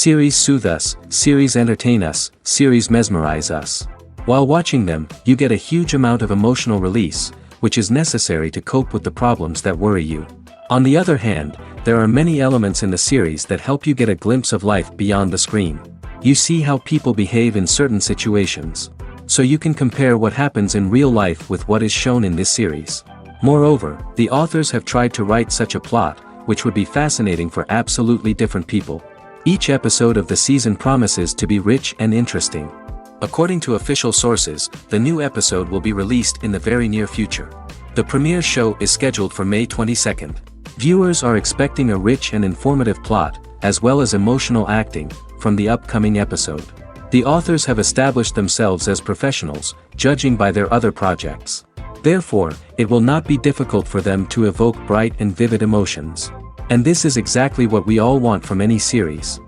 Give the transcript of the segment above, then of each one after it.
Series soothe us, series entertain us, series mesmerize us. While watching them, you get a huge amount of emotional release, which is necessary to cope with the problems that worry you. On the other hand, there are many elements in the series that help you get a glimpse of life beyond the screen. You see how people behave in certain situations. So you can compare what happens in real life with what is shown in this series. Moreover, the authors have tried to write such a plot, which would be fascinating for absolutely different people. Each episode of the season promises to be rich and interesting. According to official sources, the new episode will be released in the very near future. The premiere show is scheduled for May 22nd. Viewers are expecting a rich and informative plot, as well as emotional acting, from the upcoming episode. The authors have established themselves as professionals, judging by their other projects. Therefore, it will not be difficult for them to evoke bright and vivid emotions. And this is exactly what we all want from any series.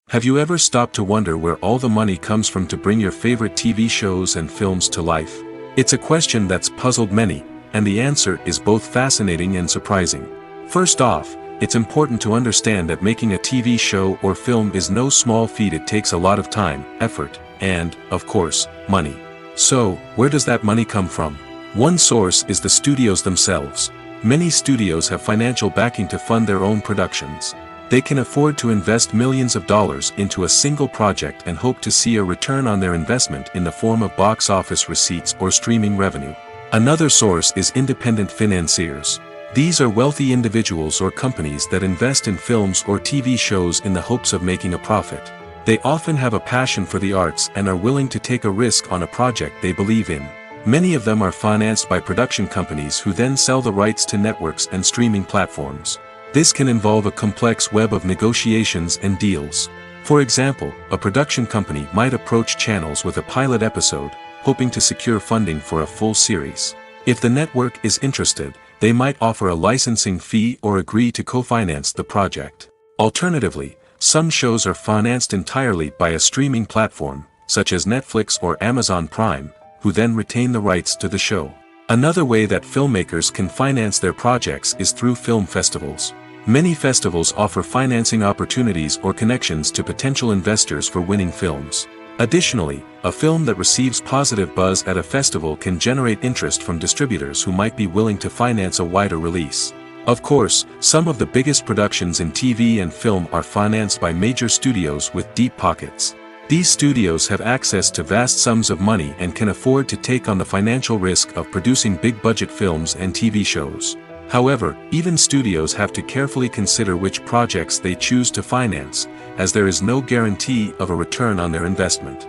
Have you ever stopped to wonder where all the money comes from to bring your favorite TV shows and films to life? It's a question that's puzzled many, and the answer is both fascinating and surprising. First off, it's important to understand that making a TV show or film is no small feat. It takes a lot of time, effort, and, of course, money. So, where does that money come from? One source is the studios themselves. Many studios have financial backing to fund their own productions. They can afford to invest millions of dollars into a single project and hope to see a return on their investment in the form of box office receipts or streaming revenue. Another source is independent financiers. These are wealthy individuals or companies that invest in films or TV shows in the hopes of making a profit. They often have a passion for the arts and are willing to take a risk on a project they believe in. Many of them are financed by production companies who then sell the rights to networks and streaming platforms. This can involve a complex web of negotiations and deals. For example, a production company might approach channels with a pilot episode, hoping to secure funding for a full series. If the network is interested, they might offer a licensing fee or agree to co-finance the project. Alternatively, some shows are financed entirely by a streaming platform, such as Netflix or Amazon Prime, who then retain the rights to the show. Another way that filmmakers can finance their projects is through film festivals. Many festivals offer financing opportunities or connections to potential investors for winning films. Additionally, a film that receives positive buzz at a festival can generate interest from distributors who might be willing to finance a wider release. Of course, some of the biggest productions in TV and film are financed by major studios with deep pockets. These studios have access to vast sums of money and can afford to take on the financial risk of producing big-budget films and TV shows. However, even studios have to carefully consider which projects they choose to finance, as there is no guarantee of a return on their investment.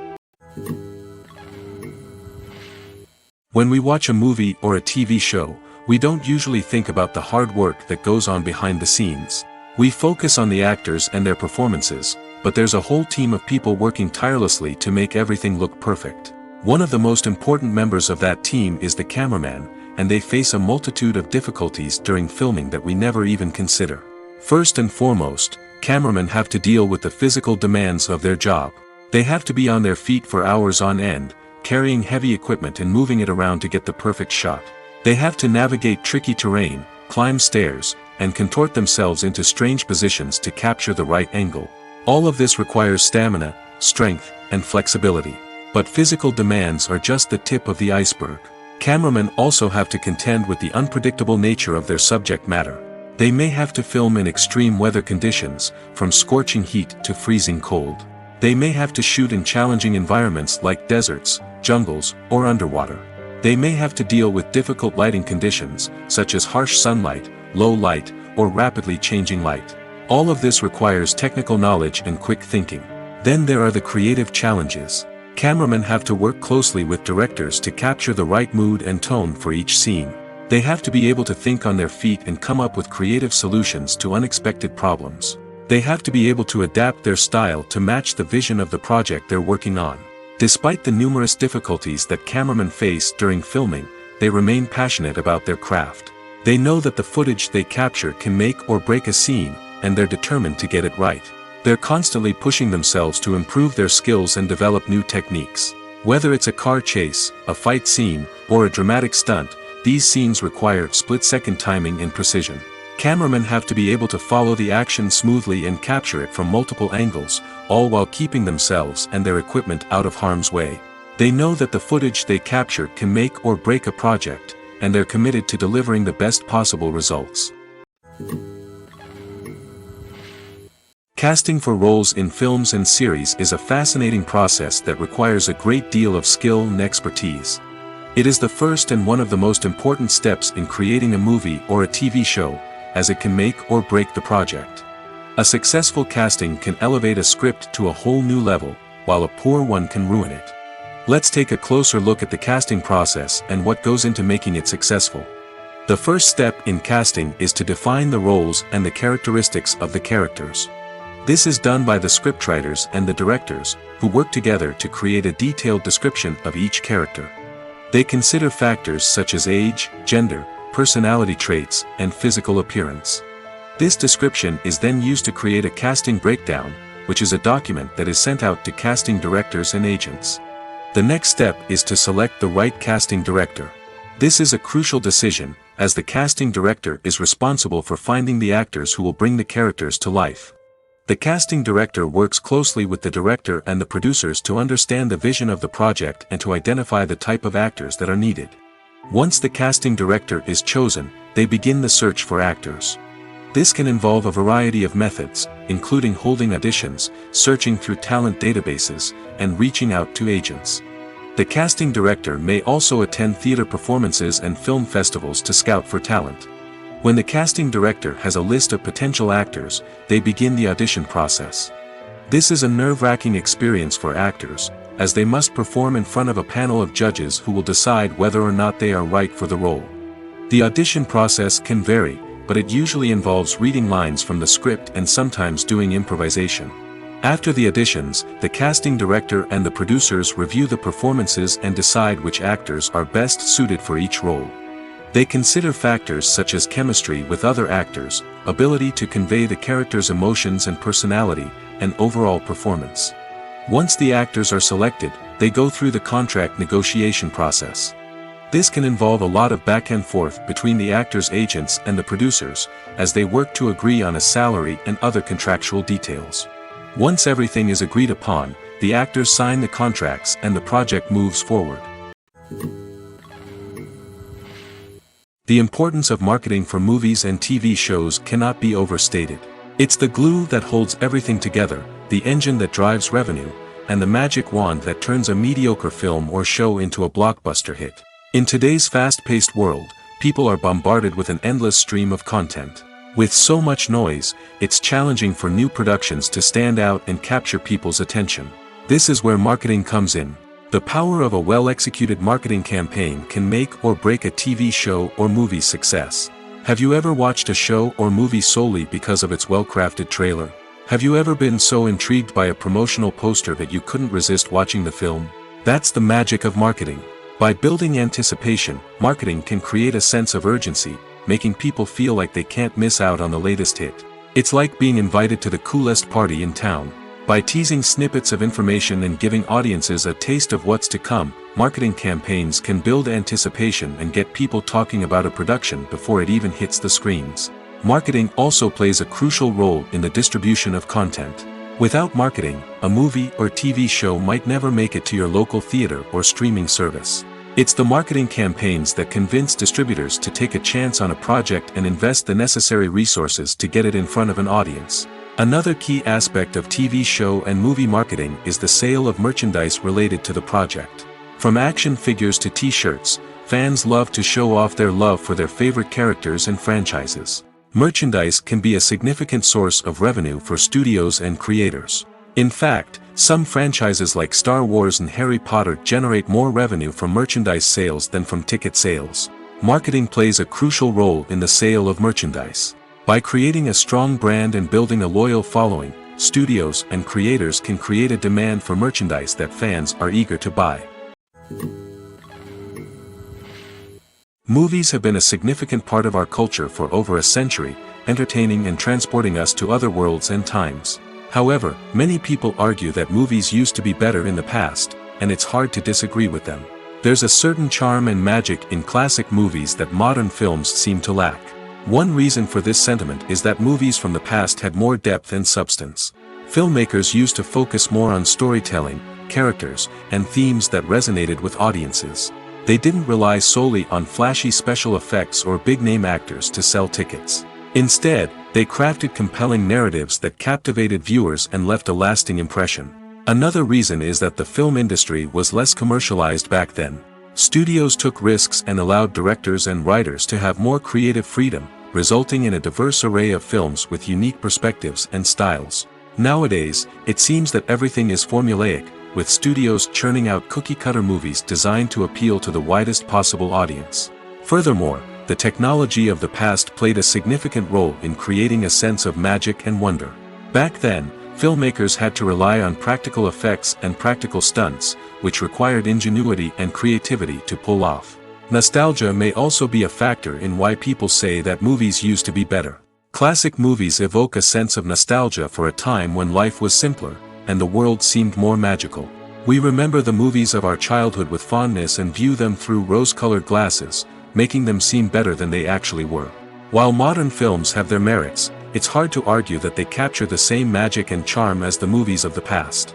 When we watch a movie or a TV show, we don't usually think about the hard work that goes on behind the scenes. We focus on the actors and their performances, but there's a whole team of people working tirelessly to make everything look perfect. One of the most important members of that team is the cameraman, and they face a multitude of difficulties during filming that we never even consider. First and foremost, cameramen have to deal with the physical demands of their job. They have to be on their feet for hours on end, carrying heavy equipment and moving it around to get the perfect shot. They have to navigate tricky terrain, climb stairs, and contort themselves into strange positions to capture the right angle. All of this requires stamina, strength, and flexibility. But physical demands are just the tip of the iceberg. Cameramen also have to contend with the unpredictable nature of their subject matter. They may have to film in extreme weather conditions, from scorching heat to freezing cold. They may have to shoot in challenging environments like deserts, jungles, or underwater. They may have to deal with difficult lighting conditions, such as harsh sunlight, low light, or rapidly changing light. All of this requires technical knowledge and quick thinking. Then there are the creative challenges. Cameramen have to work closely with directors to capture the right mood and tone for each scene. They have to be able to think on their feet and come up with creative solutions to unexpected problems. They have to be able to adapt their style to match the vision of the project they're working on. Despite the numerous difficulties that cameramen face during filming, they remain passionate about their craft. They know that the footage they capture can make or break a scene, and they're determined to get it right. They're constantly pushing themselves to improve their skills and develop new techniques. Whether it's a car chase, a fight scene, or a dramatic stunt, these scenes require split-second timing and precision. Cameramen have to be able to follow the action smoothly and capture it from multiple angles, all while keeping themselves and their equipment out of harm's way. They know that the footage they capture can make or break a project, and they're committed to delivering the best possible results. Casting for roles in films and series is a fascinating process that requires a great deal of skill and expertise. It is the first and one of the most important steps in creating a movie or a TV show, as it can make or break the project. A successful casting can elevate a script to a whole new level, while a poor one can ruin it. Let's take a closer look at the casting process and what goes into making it successful. The first step in casting is to define the roles and the characteristics of the characters. This is done by the scriptwriters and the directors, who work together to create a detailed description of each character. They consider factors such as age, gender, personality traits, and physical appearance. This description is then used to create a casting breakdown, which is a document that is sent out to casting directors and agents. The next step is to select the right casting director. This is a crucial decision, as the casting director is responsible for finding the actors who will bring the characters to life. The casting director works closely with the director and the producers to understand the vision of the project and to identify the type of actors that are needed. Once the casting director is chosen, they begin the search for actors. This can involve a variety of methods, including holding auditions, searching through talent databases, and reaching out to agents. The casting director may also attend theater performances and film festivals to scout for talent. When the casting director has a list of potential actors, they begin the audition process. This is a nerve-wracking experience for actors, as they must perform in front of a panel of judges who will decide whether or not they are right for the role. The audition process can vary, but it usually involves reading lines from the script and sometimes doing improvisation. After the auditions, the casting director and the producers review the performances and decide which actors are best suited for each role. They consider factors such as chemistry with other actors, ability to convey the character's emotions and personality, and overall performance. Once the actors are selected, they go through the contract negotiation process. This can involve a lot of back and forth between the actors' agents and the producers, as they work to agree on a salary and other contractual details. Once everything is agreed upon, the actors sign the contracts and the project moves forward. The importance of marketing for movies and TV shows cannot be overstated. It's the glue that holds everything together, the engine that drives revenue, and the magic wand that turns a mediocre film or show into a blockbuster hit. In today's fast-paced world, people are bombarded with an endless stream of content. With so much noise, it's challenging for new productions to stand out and capture people's attention. This is where marketing comes in. The power of a well-executed marketing campaign can make or break a TV show or movie's success. Have you ever watched a show or movie solely because of its well-crafted trailer? Have you ever been so intrigued by a promotional poster that you couldn't resist watching the film? That's the magic of marketing. By building anticipation, marketing can create a sense of urgency, making people feel like they can't miss out on the latest hit. It's like being invited to the coolest party in town. By teasing snippets of information and giving audiences a taste of what's to come, marketing campaigns can build anticipation and get people talking about a production before it even hits the screens. Marketing also plays a crucial role in the distribution of content. Without marketing, a movie or TV show might never make it to your local theater or streaming service. It's the marketing campaigns that convince distributors to take a chance on a project and invest the necessary resources to get it in front of an audience. Another key aspect of TV show and movie marketing is the sale of merchandise related to the project. From action figures to t-shirts, fans love to show off their love for their favorite characters and franchises. Merchandise can be a significant source of revenue for studios and creators. In fact, some franchises like Star Wars and Harry Potter generate more revenue from merchandise sales than from ticket sales. Marketing plays a crucial role in the sale of merchandise. By creating a strong brand and building a loyal following, studios and creators can create a demand for merchandise that fans are eager to buy. Movies have been a significant part of our culture for over a century, entertaining and transporting us to other worlds and times. However, many people argue that movies used to be better in the past, and it's hard to disagree with them. There's a certain charm and magic in classic movies that modern films seem to lack. One reason for this sentiment is that movies from the past had more depth and substance. Filmmakers used to focus more on storytelling, characters, and themes that resonated with audiences. They didn't rely solely on flashy special effects or big-name actors to sell tickets. Instead, they crafted compelling narratives that captivated viewers and left a lasting impression. Another reason is that the film industry was less commercialized back then. Studios took risks and allowed directors and writers to have more creative freedom, resulting in a diverse array of films with unique perspectives and styles. Nowadays, it seems that everything is formulaic, with studios churning out cookie-cutter movies designed to appeal to the widest possible audience. Furthermore, the technology of the past played a significant role in creating a sense of magic and wonder. Back then, filmmakers had to rely on practical effects and practical stunts, which required ingenuity and creativity to pull off. Nostalgia may also be a factor in why people say that movies used to be better. Classic movies evoke a sense of nostalgia for a time when life was simpler, and the world seemed more magical. We remember the movies of our childhood with fondness and view them through rose-colored glasses, making them seem better than they actually were. While modern films have their merits, it's hard to argue that they capture the same magic and charm as the movies of the past.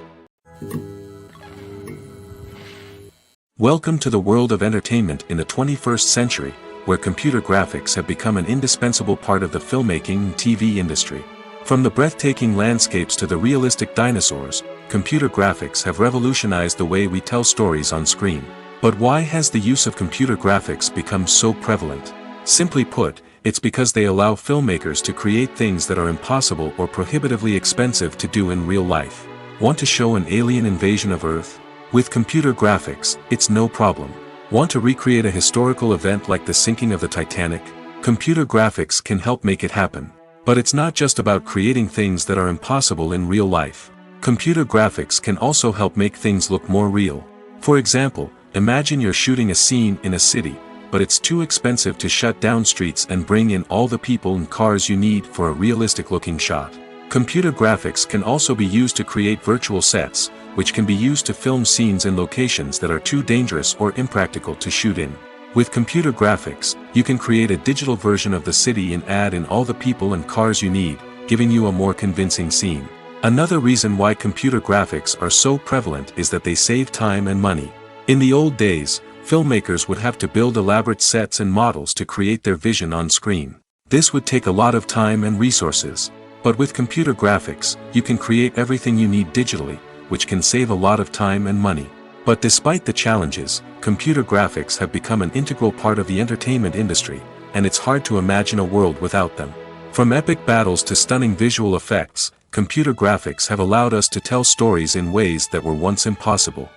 Welcome to the world of entertainment in the 21st century, where computer graphics have become an indispensable part of the filmmaking and TV industry. From the breathtaking landscapes to the realistic dinosaurs, computer graphics have revolutionized the way we tell stories on screen. But why has the use of computer graphics become so prevalent? Simply put, it's because they allow filmmakers to create things that are impossible or prohibitively expensive to do in real life. Want to show an alien invasion of Earth? With computer graphics, it's no problem. Want to recreate a historical event like the sinking of the Titanic? Computer graphics can help make it happen. But it's not just about creating things that are impossible in real life. Computer graphics can also help make things look more real. For example, imagine you're shooting a scene in a city, but it's too expensive to shut down streets and bring in all the people and cars you need for a realistic-looking shot. Computer graphics can also be used to create virtual sets, which can be used to film scenes in locations that are too dangerous or impractical to shoot in. With computer graphics, you can create a digital version of the city and add in all the people and cars you need, giving you a more convincing scene. Another reason why computer graphics are so prevalent is that they save time and money. In the old days, filmmakers would have to build elaborate sets and models to create their vision on screen. This would take a lot of time and resources. But with computer graphics, you can create everything you need digitally, which can save a lot of time and money. But despite the challenges, computer graphics have become an integral part of the entertainment industry, and it's hard to imagine a world without them. From epic battles to stunning visual effects, computer graphics have allowed us to tell stories in ways that were once impossible.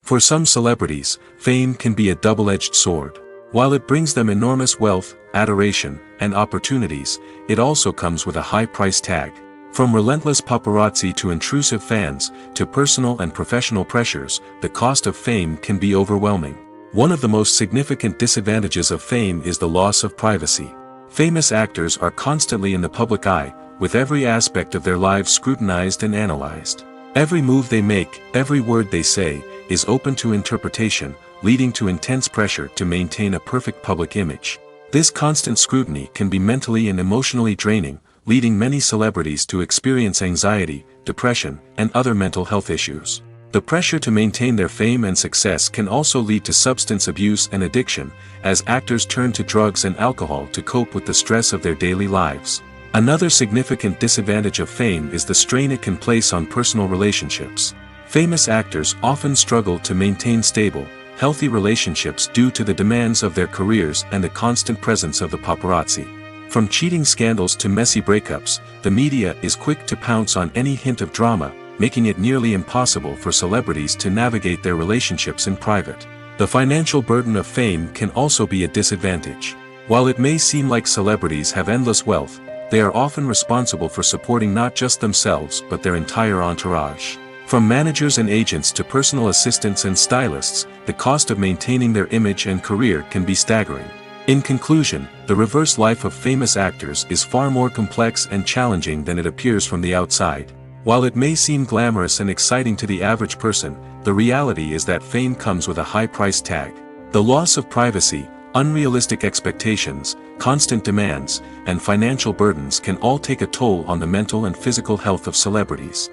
For some celebrities, fame can be a double-edged sword. While it brings them enormous wealth, adoration, and opportunities, it also comes with a high price tag. From relentless paparazzi to intrusive fans, to personal and professional pressures, the cost of fame can be overwhelming. One of the most significant disadvantages of fame is the loss of privacy. Famous actors are constantly in the public eye, with every aspect of their lives scrutinized and analyzed. Every move they make, every word they say, is open to interpretation, leading to intense pressure to maintain a perfect public image. This constant scrutiny can be mentally and emotionally draining, leading many celebrities to experience anxiety, depression, and other mental health issues. The pressure to maintain their fame and success can also lead to substance abuse and addiction, as actors turn to drugs and alcohol to cope with the stress of their daily lives. Another significant disadvantage of fame is the strain it can place on personal relationships. Famous actors often struggle to maintain stable, healthy relationships due to the demands of their careers and the constant presence of the paparazzi. From cheating scandals to messy breakups, the media is quick to pounce on any hint of drama, making it nearly impossible for celebrities to navigate their relationships in private. The financial burden of fame can also be a disadvantage. While it may seem like celebrities have endless wealth, they are often responsible for supporting not just themselves but their entire entourage. From managers and agents to personal assistants and stylists, the cost of maintaining their image and career can be staggering. In conclusion, the reverse life of famous actors is far more complex and challenging than it appears from the outside. While it may seem glamorous and exciting to the average person, the reality is that fame comes with a high price tag. The loss of privacy, unrealistic expectations, constant demands, and financial burdens can all take a toll on the mental and physical health of celebrities.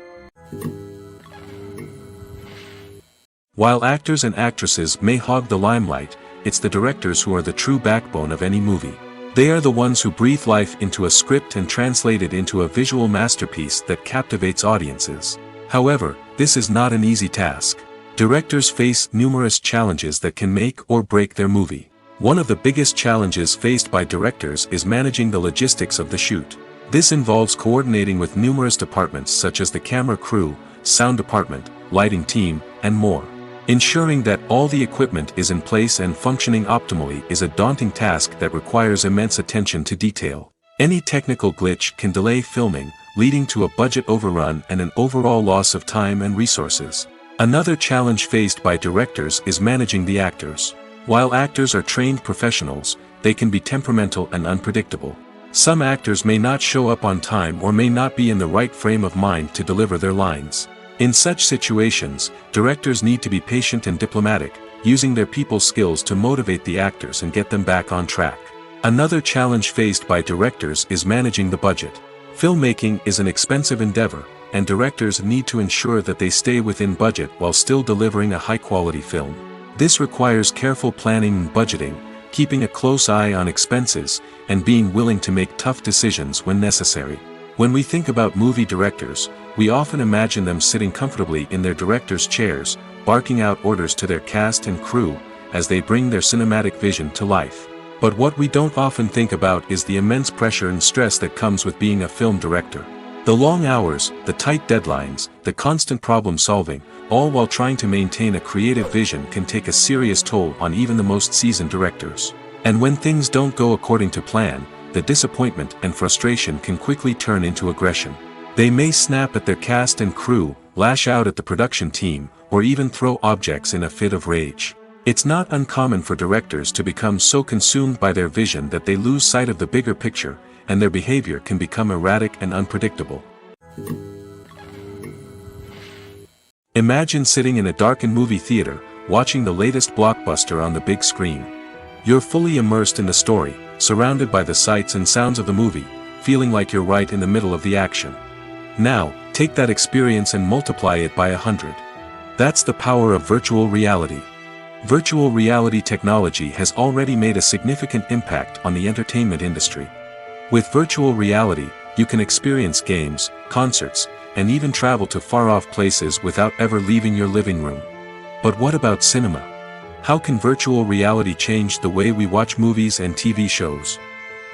While actors and actresses may hog the limelight, it's the directors who are the true backbone of any movie. They are the ones who breathe life into a script and translate it into a visual masterpiece that captivates audiences. However, this is not an easy task. Directors face numerous challenges that can make or break their movie. One of the biggest challenges faced by directors is managing the logistics of the shoot. This involves coordinating with numerous departments such as the camera crew, sound department, lighting team, and more. Ensuring that all the equipment is in place and functioning optimally is a daunting task that requires immense attention to detail. Any technical glitch can delay filming, leading to a budget overrun and an overall loss of time and resources. Another challenge faced by directors is managing the actors. While actors are trained professionals, they can be temperamental and unpredictable. Some actors may not show up on time or may not be in the right frame of mind to deliver their lines. In such situations, directors need to be patient and diplomatic, using their people skills to motivate the actors and get them back on track. Another challenge faced by directors is managing the budget. Filmmaking is an expensive endeavor, and directors need to ensure that they stay within budget while still delivering a high-quality film. This requires careful planning and budgeting, keeping a close eye on expenses, and being willing to make tough decisions when necessary. When we think about movie directors, we often imagine them sitting comfortably in their director's chairs, barking out orders to their cast and crew, as they bring their cinematic vision to life. But what we don't often think about is the immense pressure and stress that comes with being a film director. The long hours, the tight deadlines, the constant problem solving, all while trying to maintain a creative vision can take a serious toll on even the most seasoned directors. And when things don't go according to plan, the disappointment and frustration can quickly turn into aggression. They may snap at their cast and crew, lash out at the production team, or even throw objects in a fit of rage. It's not uncommon for directors to become so consumed by their vision that they lose sight of the bigger picture, and their behavior can become erratic and unpredictable. Imagine sitting in a darkened movie theater, watching the latest blockbuster on the big screen. You're fully immersed in the story, surrounded by the sights and sounds of the movie, feeling like you're right in the middle of the action. Now, take that experience and multiply it by 100. That's the power of virtual reality. Virtual reality technology has already made a significant impact on the entertainment industry. With virtual reality, you can experience games, concerts, and even travel to far-off places without ever leaving your living room. But what about cinema? How can virtual reality change the way we watch movies and TV shows?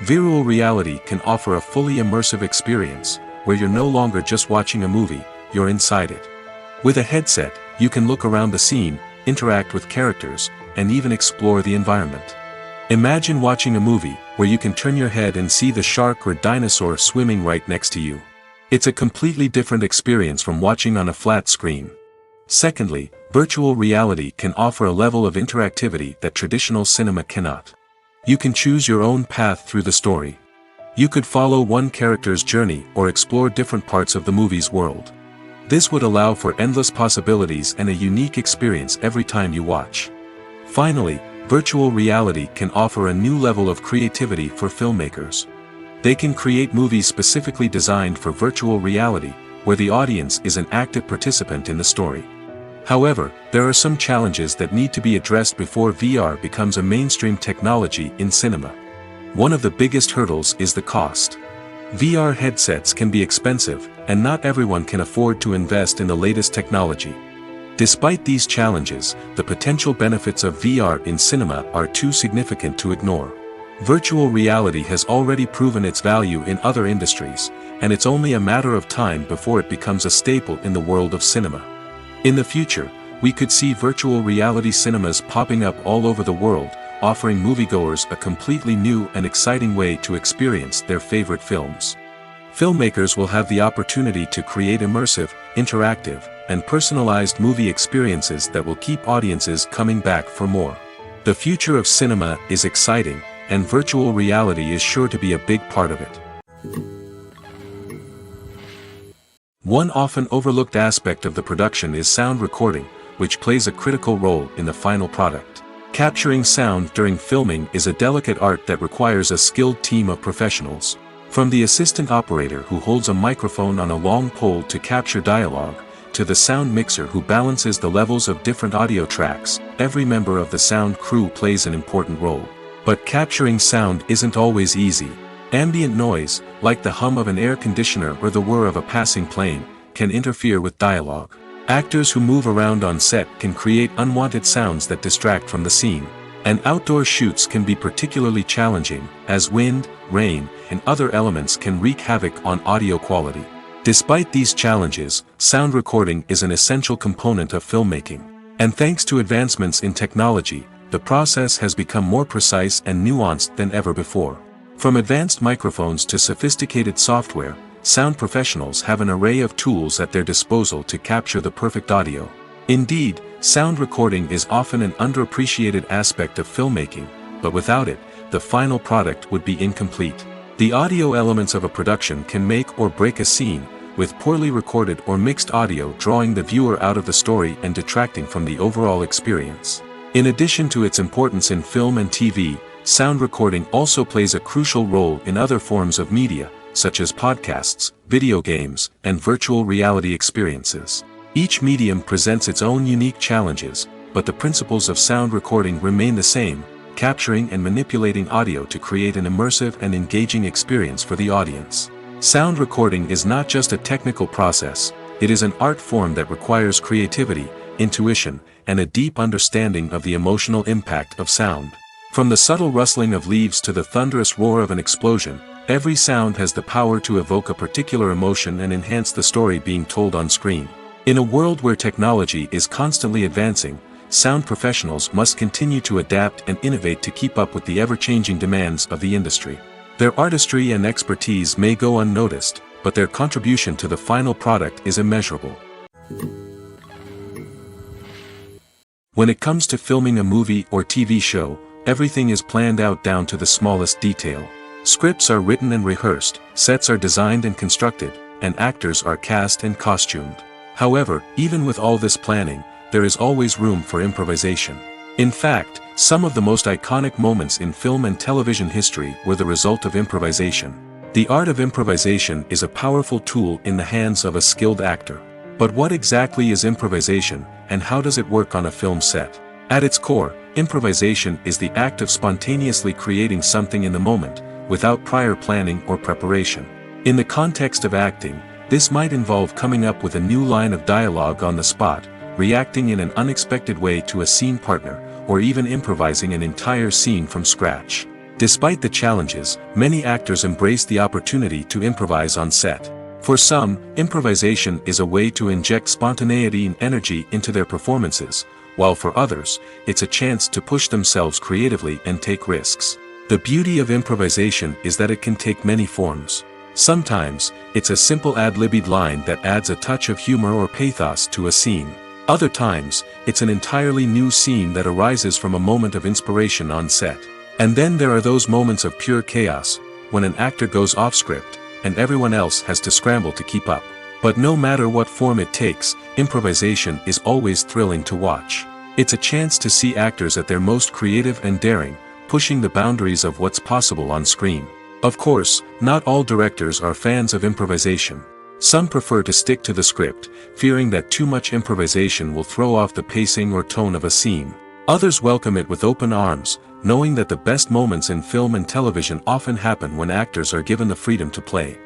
Virtual reality can offer a fully immersive experience, where you're no longer just watching a movie, you're inside it. With a headset, you can look around the scene, interact with characters, and even explore the environment. Imagine watching a movie, where you can turn your head and see the shark or dinosaur swimming right next to you. It's a completely different experience from watching on a flat screen. Secondly, virtual reality can offer a level of interactivity that traditional cinema cannot. You can choose your own path through the story. You could follow one character's journey or explore different parts of the movie's world. This would allow for endless possibilities and a unique experience every time you watch. Finally, virtual reality can offer a new level of creativity for filmmakers. They can create movies specifically designed for virtual reality, where the audience is an active participant in the story. However, there are some challenges that need to be addressed before VR becomes a mainstream technology in cinema. One of the biggest hurdles is the cost. VR headsets can be expensive, and not everyone can afford to invest in the latest technology. Despite these challenges, the potential benefits of VR in cinema are too significant to ignore. Virtual reality has already proven its value in other industries, and it's only a matter of time before it becomes a staple in the world of cinema. In the future, we could see virtual reality cinemas popping up all over the world, offering moviegoers a completely new and exciting way to experience their favorite films. Filmmakers will have the opportunity to create immersive, interactive, and personalized movie experiences that will keep audiences coming back for more. The future of cinema is exciting, and virtual reality is sure to be a big part of it. One often overlooked aspect of the production is sound recording, which plays a critical role in the final product. Capturing sound during filming is a delicate art that requires a skilled team of professionals. From the assistant operator who holds a microphone on a long pole to capture dialogue, to the sound mixer who balances the levels of different audio tracks, every member of the sound crew plays an important role. But capturing sound isn't always easy. Ambient noise, like the hum of an air conditioner or the whir of a passing plane, can interfere with dialogue. Actors who move around on set can create unwanted sounds that distract from the scene. And outdoor shoots can be particularly challenging, as wind, rain, and other elements can wreak havoc on audio quality. Despite these challenges, sound recording is an essential component of filmmaking. And thanks to advancements in technology, the process has become more precise and nuanced than ever before. From advanced microphones to sophisticated software, sound professionals have an array of tools at their disposal to capture the perfect audio. Indeed, sound recording is often an underappreciated aspect of filmmaking, but without it, the final product would be incomplete. The audio elements of a production can make or break a scene, with poorly recorded or mixed audio drawing the viewer out of the story and detracting from the overall experience. In addition to its importance in film and TV, sound recording also plays a crucial role in other forms of media, such as podcasts, video games, and virtual reality experiences. Each medium presents its own unique challenges, but the principles of sound recording remain the same, capturing and manipulating audio to create an immersive and engaging experience for the audience. Sound recording is not just a technical process, it is an art form that requires creativity, intuition, and a deep understanding of the emotional impact of sound. From the subtle rustling of leaves to the thunderous roar of an explosion, every sound has the power to evoke a particular emotion and enhance the story being told on screen. In a world where technology is constantly advancing, sound professionals must continue to adapt and innovate to keep up with the ever-changing demands of the industry. Their artistry and expertise may go unnoticed, but their contribution to the final product is immeasurable. When it comes to filming a movie or TV show, everything is planned out down to the smallest detail. Scripts are written and rehearsed, sets are designed and constructed, and actors are cast and costumed. However, even with all this planning, there is always room for improvisation. In fact, some of the most iconic moments in film and television history were the result of improvisation. The art of improvisation is a powerful tool in the hands of a skilled actor. But what exactly is improvisation, and how does it work on a film set? At its core, improvisation is the act of spontaneously creating something in the moment, without prior planning or preparation. In the context of acting, this might involve coming up with a new line of dialogue on the spot, reacting in an unexpected way to a scene partner, or even improvising an entire scene from scratch. Despite the challenges, many actors embrace the opportunity to improvise on set. For some, improvisation is a way to inject spontaneity and energy into their performances, while for others, it's a chance to push themselves creatively and take risks. The beauty of improvisation is that it can take many forms. Sometimes, it's a simple ad-libbed line that adds a touch of humor or pathos to a scene. Other times, it's an entirely new scene that arises from a moment of inspiration on set. And then there are those moments of pure chaos, when an actor goes off script, and everyone else has to scramble to keep up. But no matter what form it takes, improvisation is always thrilling to watch. It's a chance to see actors at their most creative and daring, pushing the boundaries of what's possible on screen. Of course, not all directors are fans of improvisation. Some prefer to stick to the script, fearing that too much improvisation will throw off the pacing or tone of a scene. Others welcome it with open arms, knowing that the best moments in film and television often happen when actors are given the freedom to play.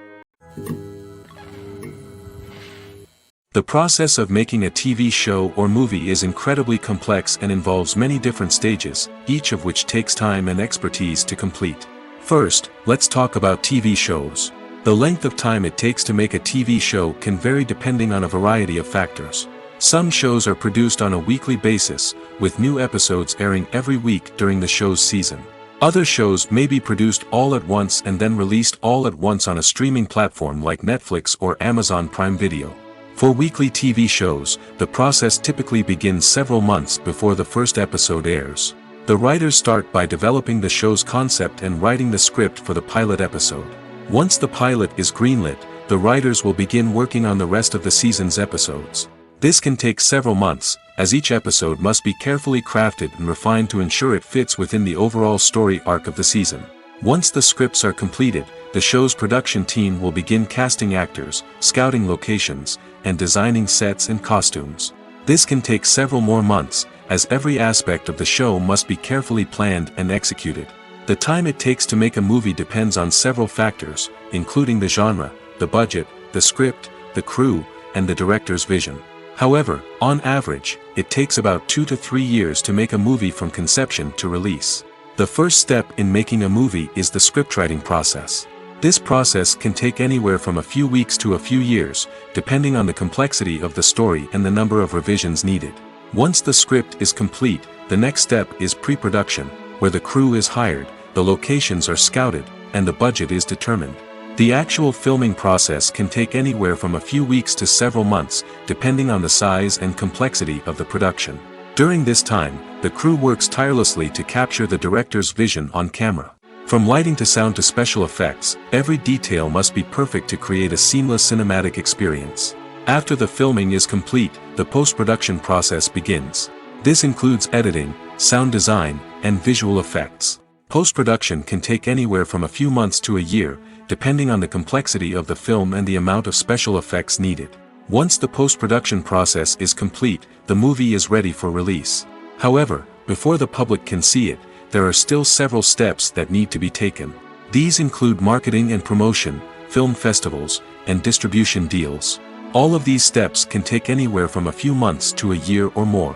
The process of making a TV show or movie is incredibly complex and involves many different stages, each of which takes time and expertise to complete. First, let's talk about TV shows. The length of time it takes to make a TV show can vary depending on a variety of factors. Some shows are produced on a weekly basis, with new episodes airing every week during the show's season. Other shows may be produced all at once and then released all at once on a streaming platform like Netflix or Amazon Prime Video. For weekly TV shows, the process typically begins several months before the first episode airs. The writers start by developing the show's concept and writing the script for the pilot episode. Once the pilot is greenlit, the writers will begin working on the rest of the season's episodes. This can take several months, as each episode must be carefully crafted and refined to ensure it fits within the overall story arc of the season. Once the scripts are completed, the show's production team will begin casting actors, scouting locations, and designing sets and costumes. This can take several more months, as every aspect of the show must be carefully planned and executed. The time it takes to make a movie depends on several factors, including the genre, the budget, the script, the crew, and the director's vision. However, on average, it takes about 2 to 3 years to make a movie from conception to release. The first step in making a movie is the scriptwriting process. This process can take anywhere from a few weeks to a few years, depending on the complexity of the story and the number of revisions needed. Once the script is complete, the next step is pre-production, where the crew is hired, the locations are scouted, and the budget is determined. The actual filming process can take anywhere from a few weeks to several months, depending on the size and complexity of the production. During this time, the crew works tirelessly to capture the director's vision on camera. From lighting to sound to special effects, every detail must be perfect to create a seamless cinematic experience. After the filming is complete, the post-production process begins. This includes editing, sound design, and visual effects. Post-production can take anywhere from a few months to a year, depending on the complexity of the film and the amount of special effects needed. Once the post-production process is complete, the movie is ready for release. However, before the public can see it, there are still several steps that need to be taken. These include marketing and promotion, film festivals, and distribution deals. All of these steps can take anywhere from a few months to a year or more.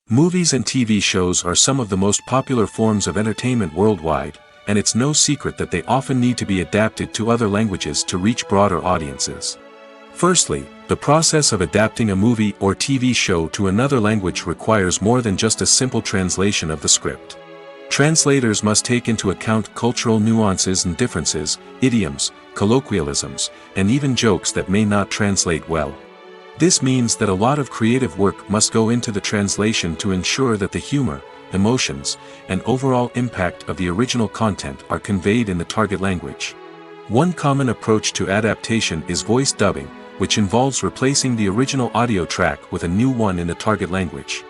Movies and TV shows are some of the most popular forms of entertainment worldwide, and it's no secret that they often need to be adapted to other languages to reach broader audiences. Firstly, the process of adapting a movie or TV show to another language requires more than just a simple translation of the script. Translators must take into account cultural nuances and differences, idioms, colloquialisms, and even jokes that may not translate well. This means that a lot of creative work must go into the translation to ensure that the humor, emotions, and overall impact of the original content are conveyed in the target language. One common approach to adaptation is voice dubbing, which involves replacing the original audio track with a new one in the target language.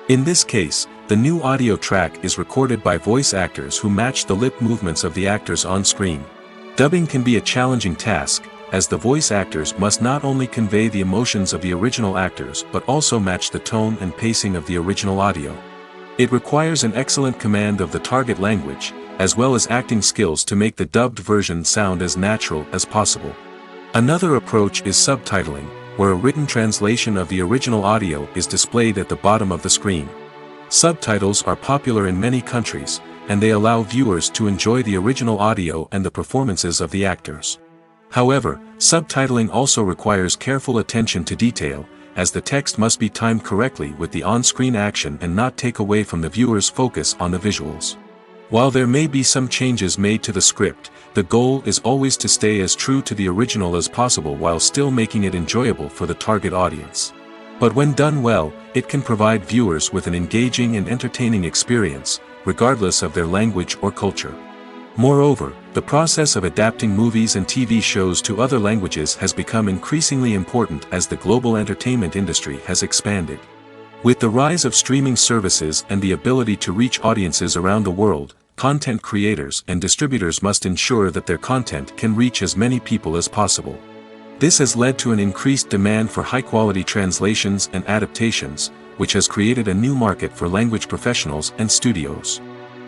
In this case, the new audio track is recorded by voice actors who match the lip movements of the actors on screen. Dubbing can be a challenging task, as the voice actors must not only convey the emotions of the original actors but also match the tone and pacing of the original audio. It requires an excellent command of the target language, as well as acting skills to make the dubbed version sound as natural as possible. Another approach is subtitling, where a written translation of the original audio is displayed at the bottom of the screen. Subtitles are popular in many countries, and they allow viewers to enjoy the original audio and the performances of the actors. However, subtitling also requires careful attention to detail, as the text must be timed correctly with the on-screen action and not take away from the viewer's focus on the visuals. While there may be some changes made to the script, the goal is always to stay as true to the original as possible while still making it enjoyable for the target audience. But when done well, it can provide viewers with an engaging and entertaining experience, regardless of their language or culture. Moreover, the process of adapting movies and TV shows to other languages has become increasingly important as the global entertainment industry has expanded. With the rise of streaming services and the ability to reach audiences around the world, content creators and distributors must ensure that their content can reach as many people as possible. This has led to an increased demand for high-quality translations and adaptations, which has created a new market for language professionals and studios.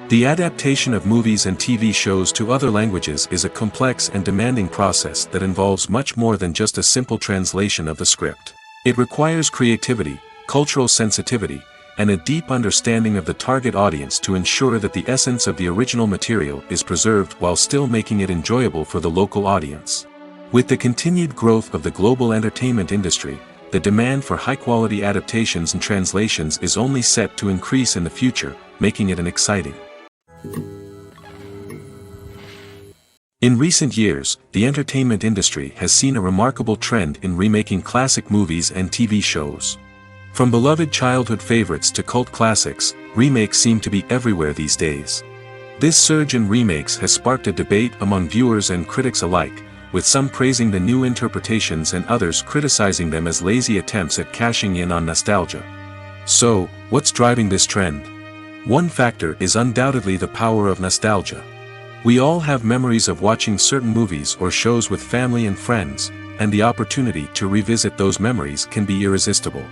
The adaptation of movies and TV shows to other languages is a complex and demanding process that involves much more than just a simple translation of the script. It requires creativity, cultural sensitivity, and a deep understanding of the target audience to ensure that the essence of the original material is preserved while still making it enjoyable for the local audience. With the continued growth of the global entertainment industry, the demand for high-quality adaptations and translations is only set to increase in the future, making it an exciting. In recent years, the entertainment industry has seen a remarkable trend in remaking classic movies and TV shows. From beloved childhood favorites to cult classics, remakes seem to be everywhere these days. This surge in remakes has sparked a debate among viewers and critics alike, with some praising the new interpretations and others criticizing them as lazy attempts at cashing in on nostalgia. So, what's driving this trend? One factor is undoubtedly the power of nostalgia. We all have memories of watching certain movies or shows with family and friends, and the opportunity to revisit those memories can be irresistible.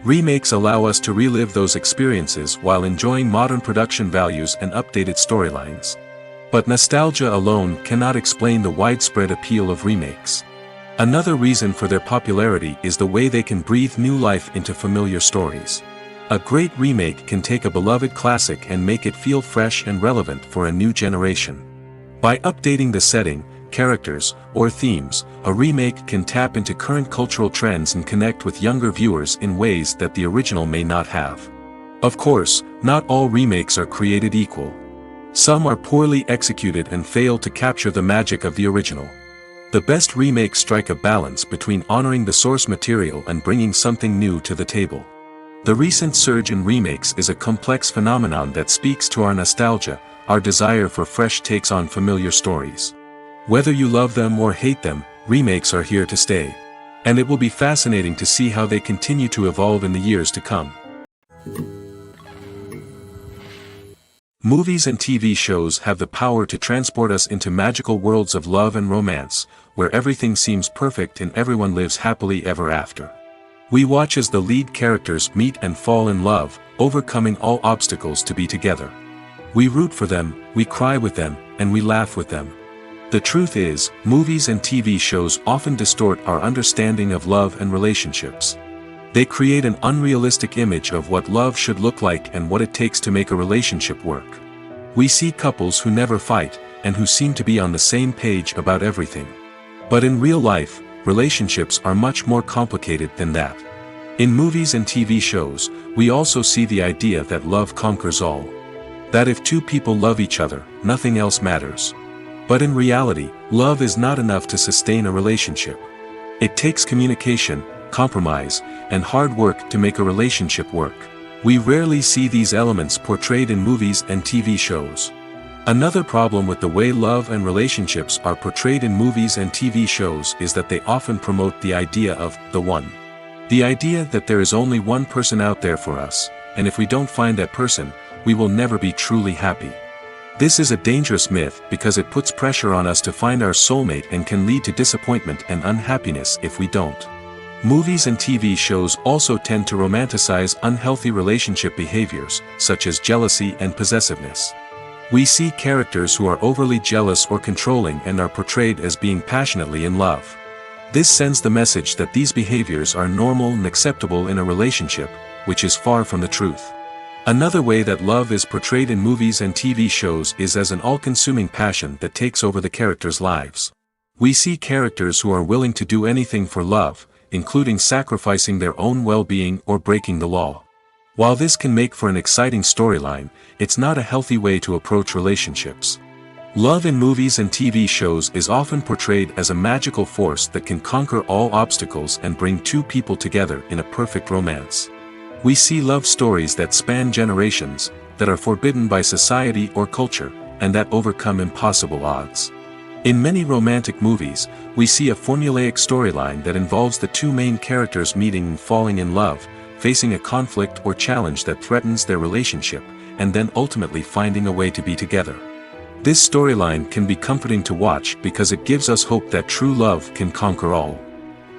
Remakes allow us to relive those experiences while enjoying modern production values and updated storylines. But nostalgia alone cannot explain the widespread appeal of remakes. Another reason for their popularity is the way they can breathe new life into familiar stories. A great remake can take a beloved classic and make it feel fresh and relevant for a new generation. By updating the setting, characters, or themes, a remake can tap into current cultural trends and connect with younger viewers in ways that the original may not have. Of course, not all remakes are created equal. Some are poorly executed and fail to capture the magic of the original. The best remakes strike a balance between honoring the source material and bringing something new to the table. The recent surge in remakes is a complex phenomenon that speaks to our nostalgia, our desire for fresh takes on familiar stories. Whether you love them or hate them, remakes are here to stay. And it will be fascinating to see how they continue to evolve in the years to come. Movies and TV shows have the power to transport us into magical worlds of love and romance, where everything seems perfect and everyone lives happily ever after. We watch as the lead characters meet and fall in love, overcoming all obstacles to be together. We root for them, we cry with them, and we laugh with them. The truth is, movies and TV shows often distort our understanding of love and relationships. They create an unrealistic image of what love should look like and what it takes to make a relationship work. We see couples who never fight, and who seem to be on the same page about everything. But in real life, relationships are much more complicated than that. In movies and TV shows, we also see the idea that love conquers all. That if two people love each other, nothing else matters. But in reality, love is not enough to sustain a relationship. It takes communication, compromise, and hard work to make a relationship work. We rarely see these elements portrayed in movies and TV shows. Another problem with the way love and relationships are portrayed in movies and TV shows is that they often promote the idea of the one. The idea that there is only one person out there for us, and if we don't find that person, we will never be truly happy. This is a dangerous myth because it puts pressure on us to find our soulmate and can lead to disappointment and unhappiness if we don't. Movies and TV shows also tend to romanticize unhealthy relationship behaviors, such as jealousy and possessiveness. We see characters who are overly jealous or controlling and are portrayed as being passionately in love. This sends the message that these behaviors are normal and acceptable in a relationship, which is far from the truth. Another way that love is portrayed in movies and TV shows is as an all-consuming passion that takes over the characters' lives. We see characters who are willing to do anything for love, including sacrificing their own well-being or breaking the law. While this can make for an exciting storyline, it's not a healthy way to approach relationships. Love in movies and TV shows is often portrayed as a magical force that can conquer all obstacles and bring two people together in a perfect romance. We see love stories that span generations, that are forbidden by society or culture, and that overcome impossible odds. In many romantic movies, we see a formulaic storyline that involves the two main characters meeting and falling in love, facing a conflict or challenge that threatens their relationship, and then ultimately finding a way to be together. This storyline can be comforting to watch because it gives us hope that true love can conquer all.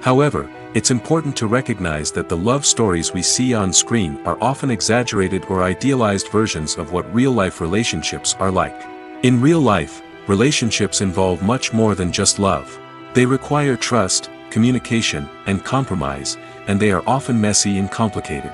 However, it's important to recognize that the love stories we see on screen are often exaggerated or idealized versions of what real-life relationships are like. In real life, relationships involve much more than just love. They require trust, communication, and compromise, and they are often messy and complicated.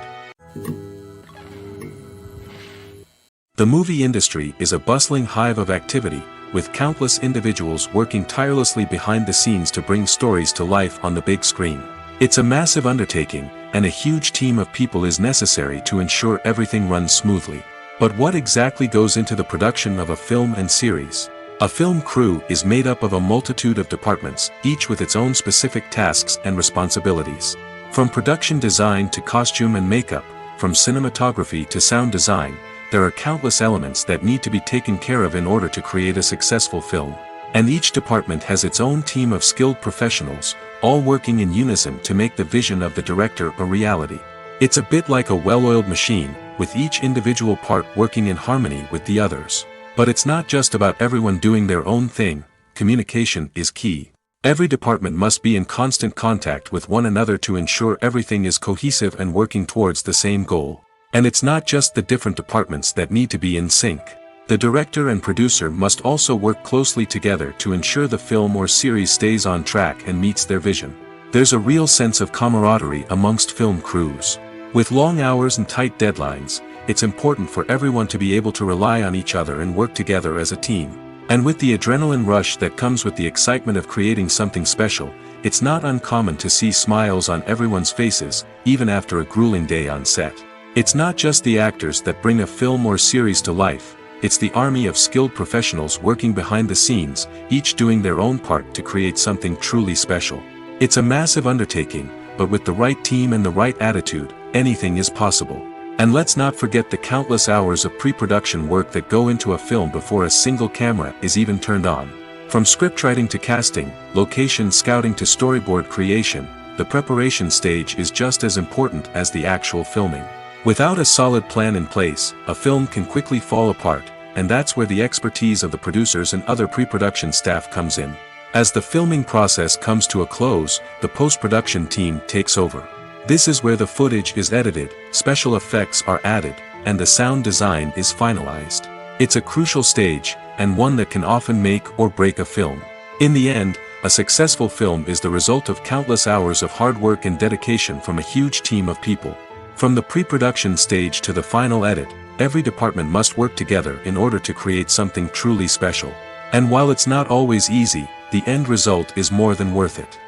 The movie industry is a bustling hive of activity, with countless individuals working tirelessly behind the scenes to bring stories to life on the big screen. It's a massive undertaking, and a huge team of people is necessary to ensure everything runs smoothly. But what exactly goes into the production of a film and series? A film crew is made up of a multitude of departments, each with its own specific tasks and responsibilities. From production design to costume and makeup, from cinematography to sound design, there are countless elements that need to be taken care of in order to create a successful film. And each department has its own team of skilled professionals, all working in unison to make the vision of the director a reality. It's a bit like a well-oiled machine, with each individual part working in harmony with the others. But it's not just about everyone doing their own thing. Communication is key. Every department must be in constant contact with one another to ensure everything is cohesive and working towards the same goal. And it's not just the different departments that need to be in sync. The director and producer must also work closely together to ensure the film or series stays on track and meets their vision. There's a real sense of camaraderie amongst film crews. With long hours and tight deadlines, it's important for everyone to be able to rely on each other and work together as a team. And with the adrenaline rush that comes with the excitement of creating something special, it's not uncommon to see smiles on everyone's faces, even after a grueling day on set. It's not just the actors that bring a film or series to life, it's the army of skilled professionals working behind the scenes, each doing their own part to create something truly special. It's a massive undertaking, but with the right team and the right attitude, anything is possible. And let's not forget the countless hours of pre-production work that go into a film before a single camera is even turned on. From scriptwriting to casting, location scouting to storyboard creation, the preparation stage is just as important as the actual filming. Without a solid plan in place, a film can quickly fall apart, and that's where the expertise of the producers and other pre-production staff comes in. As the filming process comes to a close, the post-production team takes over. This is where the footage is edited, special effects are added, and the sound design is finalized. It's a crucial stage, and one that can often make or break a film. In the end, a successful film is the result of countless hours of hard work and dedication from a huge team of people. From the pre-production stage to the final edit, every department must work together in order to create something truly special. And while it's not always easy, the end result is more than worth it.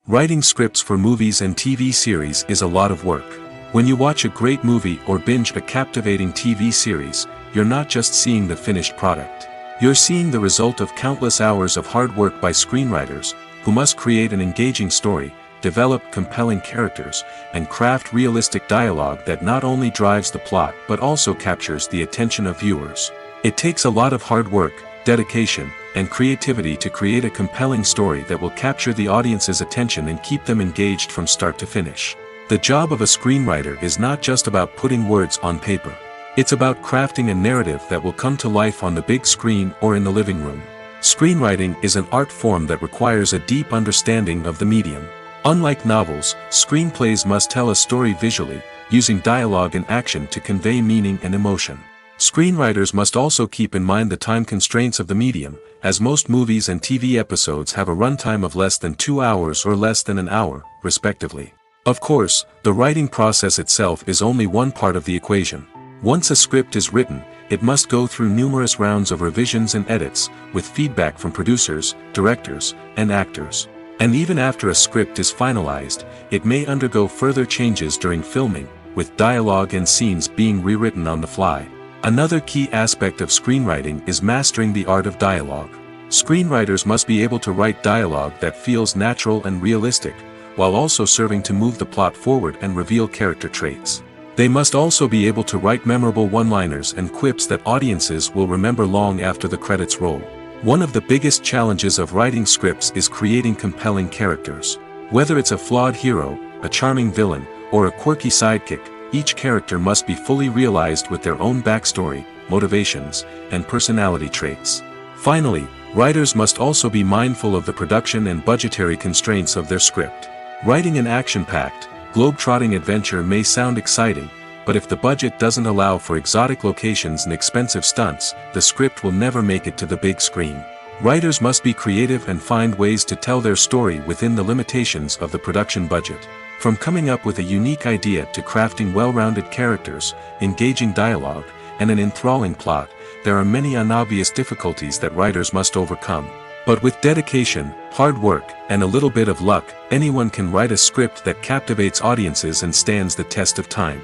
Writing scripts for movies and TV series is a lot of work. When you watch a great movie or binge a captivating TV series, you're not just seeing the finished product. You're seeing the result of countless hours of hard work by screenwriters, who must create an engaging story, develop compelling characters, and craft realistic dialogue that not only drives the plot but also captures the attention of viewers. It takes a lot of hard work, dedication, and creativity to create a compelling story that will capture the audience's attention and keep them engaged from start to finish. The job of a screenwriter is not just about putting words on paper. It's about crafting a narrative that will come to life on the big screen or in the living room. Screenwriting is an art form that requires a deep understanding of the medium. Unlike novels, screenplays must tell a story visually, using dialogue and action to convey meaning and emotion. Screenwriters must also keep in mind the time constraints of the medium, as most movies and TV episodes have a runtime of less than 2 hours or less than an hour, respectively. Of course, the writing process itself is only one part of the equation. Once a script is written, it must go through numerous rounds of revisions and edits, with feedback from producers, directors, and actors. And even after a script is finalized, it may undergo further changes during filming, with dialogue and scenes being rewritten on the fly. Another key aspect of screenwriting is mastering the art of dialogue. Screenwriters must be able to write dialogue that feels natural and realistic, while also serving to move the plot forward and reveal character traits. They must also be able to write memorable one-liners and quips that audiences will remember long after the credits roll. One of the biggest challenges of writing scripts is creating compelling characters. Whether it's a flawed hero, a charming villain, or a quirky sidekick, each character must be fully realized with their own backstory, motivations, and personality traits. Finally, writers must also be mindful of the production and budgetary constraints of their script. Writing an action-packed, globe-trotting adventure may sound exciting, but if the budget doesn't allow for exotic locations and expensive stunts, the script will never make it to the big screen. Writers must be creative and find ways to tell their story within the limitations of the production budget. From coming up with a unique idea to crafting well-rounded characters, engaging dialogue, and an enthralling plot, there are many unobvious difficulties that writers must overcome. But with dedication, hard work, and a little bit of luck, anyone can write a script that captivates audiences and stands the test of time.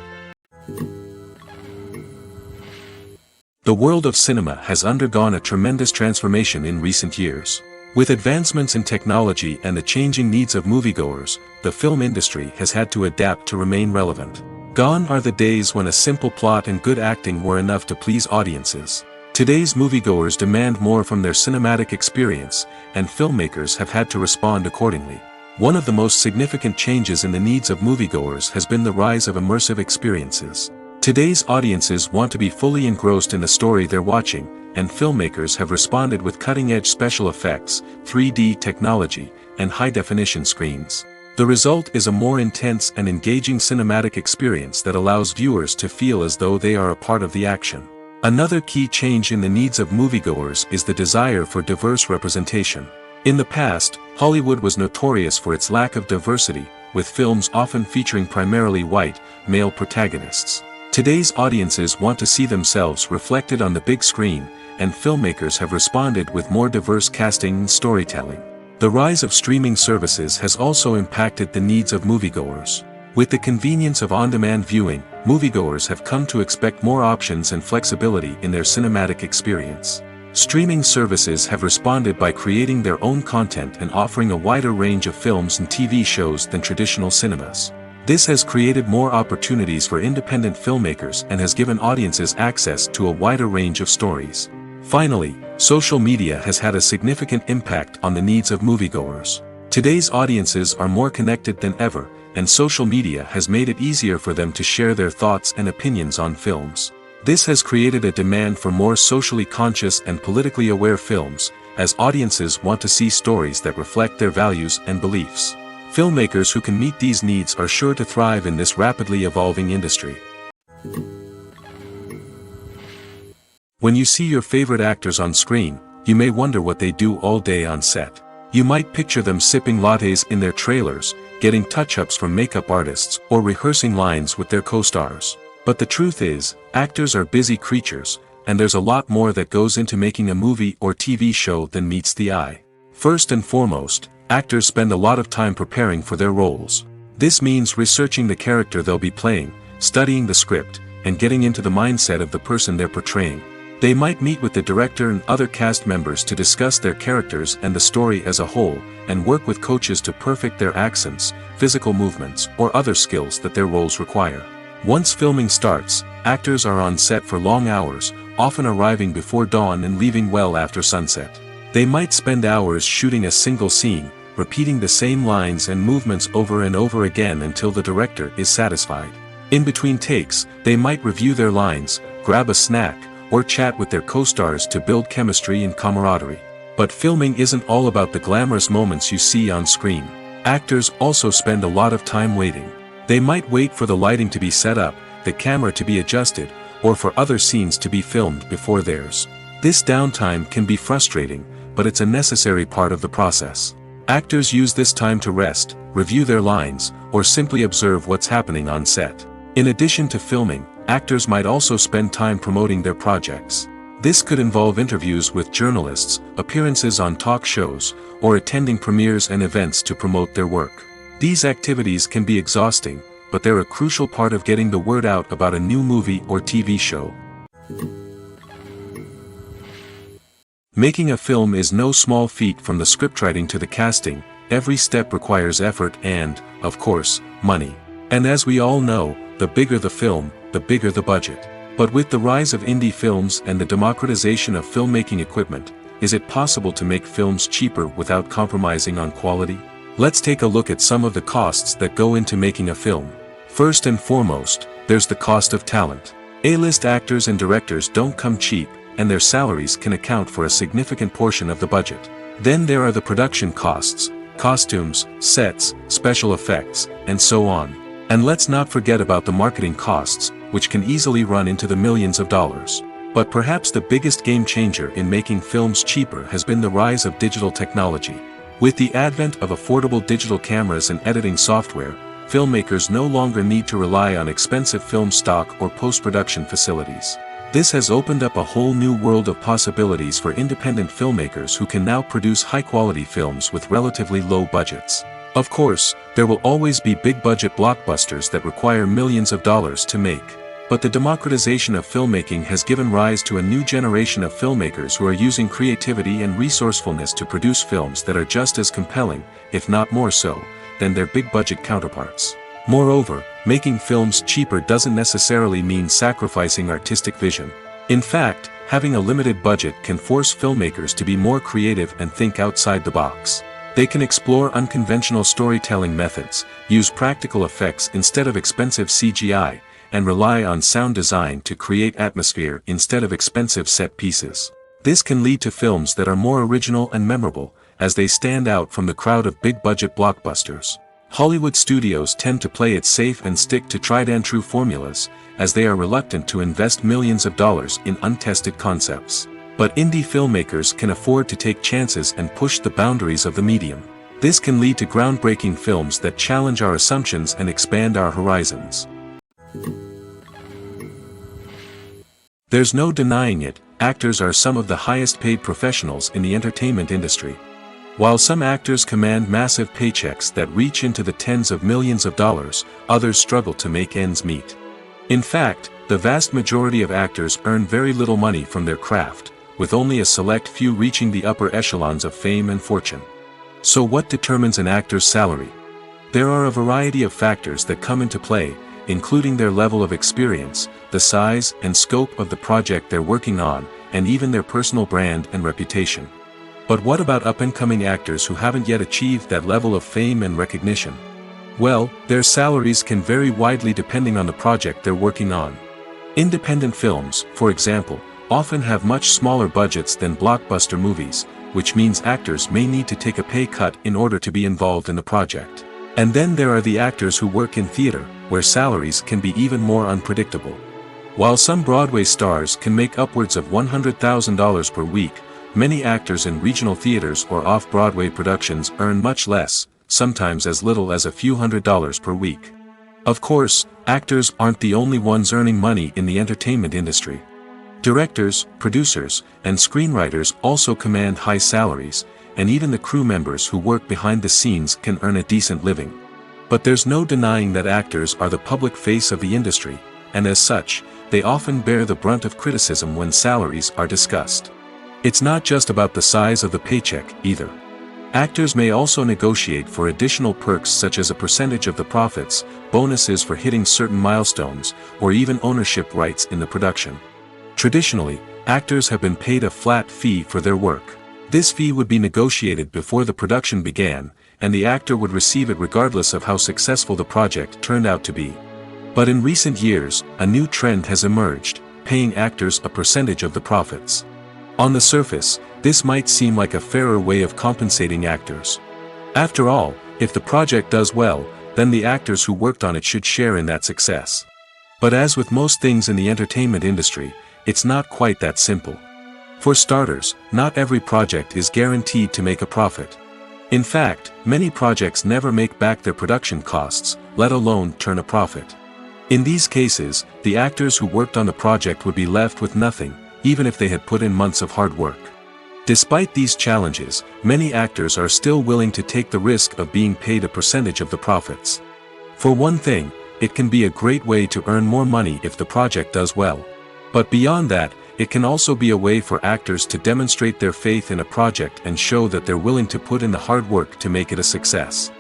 The world of cinema has undergone a tremendous transformation in recent years. With advancements in technology and the changing needs of moviegoers, the film industry has had to adapt to remain relevant. Gone are the days when a simple plot and good acting were enough to please audiences. Today's moviegoers demand more from their cinematic experience, and filmmakers have had to respond accordingly. One of the most significant changes in the needs of moviegoers has been the rise of immersive experiences. Today's audiences want to be fully engrossed in the story they're watching, and filmmakers have responded with cutting-edge special effects, 3D technology, and high-definition screens. The result is a more intense and engaging cinematic experience that allows viewers to feel as though they are a part of the action. Another key change in the needs of moviegoers is the desire for diverse representation. In the past, Hollywood was notorious for its lack of diversity, with films often featuring primarily white, male protagonists. Today's audiences want to see themselves reflected on the big screen, and filmmakers have responded with more diverse casting and storytelling. The rise of streaming services has also impacted the needs of moviegoers. With the convenience of on-demand viewing, moviegoers have come to expect more options and flexibility in their cinematic experience. Streaming services have responded by creating their own content and offering a wider range of films and TV shows than traditional cinemas. This has created more opportunities for independent filmmakers and has given audiences access to a wider range of stories. Finally, social media has had a significant impact on the needs of moviegoers. Today's audiences are more connected than ever, and social media has made it easier for them to share their thoughts and opinions on films. This has created a demand for more socially conscious and politically aware films, as audiences want to see stories that reflect their values and beliefs. Filmmakers who can meet these needs are sure to thrive in this rapidly evolving industry. When you see your favorite actors on screen, you may wonder what they do all day on set. You might picture them sipping lattes in their trailers, getting touch-ups from makeup artists, or rehearsing lines with their co-stars. But the truth is, actors are busy creatures, and there's a lot more that goes into making a movie or TV show than meets the eye. First and foremost, actors spend a lot of time preparing for their roles. This means researching the character they'll be playing, studying the script, and getting into the mindset of the person they're portraying. They might meet with the director and other cast members to discuss their characters and the story as a whole, and work with coaches to perfect their accents, physical movements, or other skills that their roles require. Once filming starts, actors are on set for long hours, often arriving before dawn and leaving well after sunset. They might spend hours shooting a single scene, repeating the same lines and movements over and over again until the director is satisfied. In between takes, they might review their lines, grab a snack, or chat with their co-stars to build chemistry and camaraderie. But filming isn't all about the glamorous moments you see on screen. Actors also spend a lot of time waiting. They might wait for the lighting to be set up, the camera to be adjusted, or for other scenes to be filmed before theirs. This downtime can be frustrating, but it's a necessary part of the process. Actors use this time to rest, review their lines, or simply observe what's happening on set. In addition to filming, actors might also spend time promoting their projects. This could involve interviews with journalists, appearances on talk shows, or attending premieres and events to promote their work. These activities can be exhausting, but they're a crucial part of getting the word out about a new movie or TV show. Making a film is no small feat. From the scriptwriting to the casting, every step requires effort and, of course, money. And as we all know, the bigger the film, the bigger the budget. But with the rise of indie films and the democratization of filmmaking equipment, is it possible to make films cheaper without compromising on quality? Let's take a look at some of the costs that go into making a film. First and foremost, there's the cost of talent. A-list actors and directors don't come cheap, and their salaries can account for a significant portion of the budget. Then there are the production costs, costumes, sets, special effects, and so on. And let's not forget about the marketing costs, which can easily run into the millions of dollars. But perhaps the biggest game changer in making films cheaper has been the rise of digital technology. With the advent of affordable digital cameras and editing software, filmmakers no longer need to rely on expensive film stock or post-production facilities. This has opened up a whole new world of possibilities for independent filmmakers who can now produce high-quality films with relatively low budgets. Of course, there will always be big-budget blockbusters that require millions of dollars to make. But the democratization of filmmaking has given rise to a new generation of filmmakers who are using creativity and resourcefulness to produce films that are just as compelling, if not more so, than their big-budget counterparts. Moreover, making films cheaper doesn't necessarily mean sacrificing artistic vision. In fact, having a limited budget can force filmmakers to be more creative and think outside the box. They can explore unconventional storytelling methods, use practical effects instead of expensive CGI, and rely on sound design to create atmosphere instead of expensive set pieces. This can lead to films that are more original and memorable, as they stand out from the crowd of big-budget blockbusters. Hollywood studios tend to play it safe and stick to tried-and-true formulas, as they are reluctant to invest millions of dollars in untested concepts. But indie filmmakers can afford to take chances and push the boundaries of the medium. This can lead to groundbreaking films that challenge our assumptions and expand our horizons. There's no denying it, actors are some of the highest-paid professionals in the entertainment industry. While some actors command massive paychecks that reach into the tens of millions of dollars, others struggle to make ends meet. In fact, the vast majority of actors earn very little money from their craft, with only a select few reaching the upper echelons of fame and fortune. So what determines an actor's salary? There are a variety of factors that come into play, including their level of experience, the size and scope of the project they're working on, and even their personal brand and reputation. But what about up-and-coming actors who haven't yet achieved that level of fame and recognition? Well, their salaries can vary widely depending on the project they're working on. Independent films, for example, often have much smaller budgets than blockbuster movies, which means actors may need to take a pay cut in order to be involved in the project. And then there are the actors who work in theater, where salaries can be even more unpredictable. While some Broadway stars can make upwards of $100,000 per week, many actors in regional theaters or off-Broadway productions earn much less, sometimes as little as a few $100s per week. Of course, actors aren't the only ones earning money in the entertainment industry. Directors, producers, and screenwriters also command high salaries, and even the crew members who work behind the scenes can earn a decent living. But there's no denying that actors are the public face of the industry, and as such, they often bear the brunt of criticism when salaries are discussed. It's not just about the size of the paycheck, either. Actors may also negotiate for additional perks such as a percentage of the profits, bonuses for hitting certain milestones, or even ownership rights in the production. Traditionally, actors have been paid a flat fee for their work. This fee would be negotiated before the production began, and the actor would receive it regardless of how successful the project turned out to be. But in recent years, a new trend has emerged, paying actors a percentage of the profits. On the surface, this might seem like a fairer way of compensating actors. After all, if the project does well, then the actors who worked on it should share in that success. But as with most things in the entertainment industry, it's not quite that simple. For starters, not every project is guaranteed to make a profit. In fact, many projects never make back their production costs, let alone turn a profit. In these cases, the actors who worked on the project would be left with nothing, even if they had put in months of hard work. Despite these challenges, many actors are still willing to take the risk of being paid a percentage of the profits. For one thing, it can be a great way to earn more money if the project does well. But beyond that, it can also be a way for actors to demonstrate their faith in a project and show that they're willing to put in the hard work to make it a success.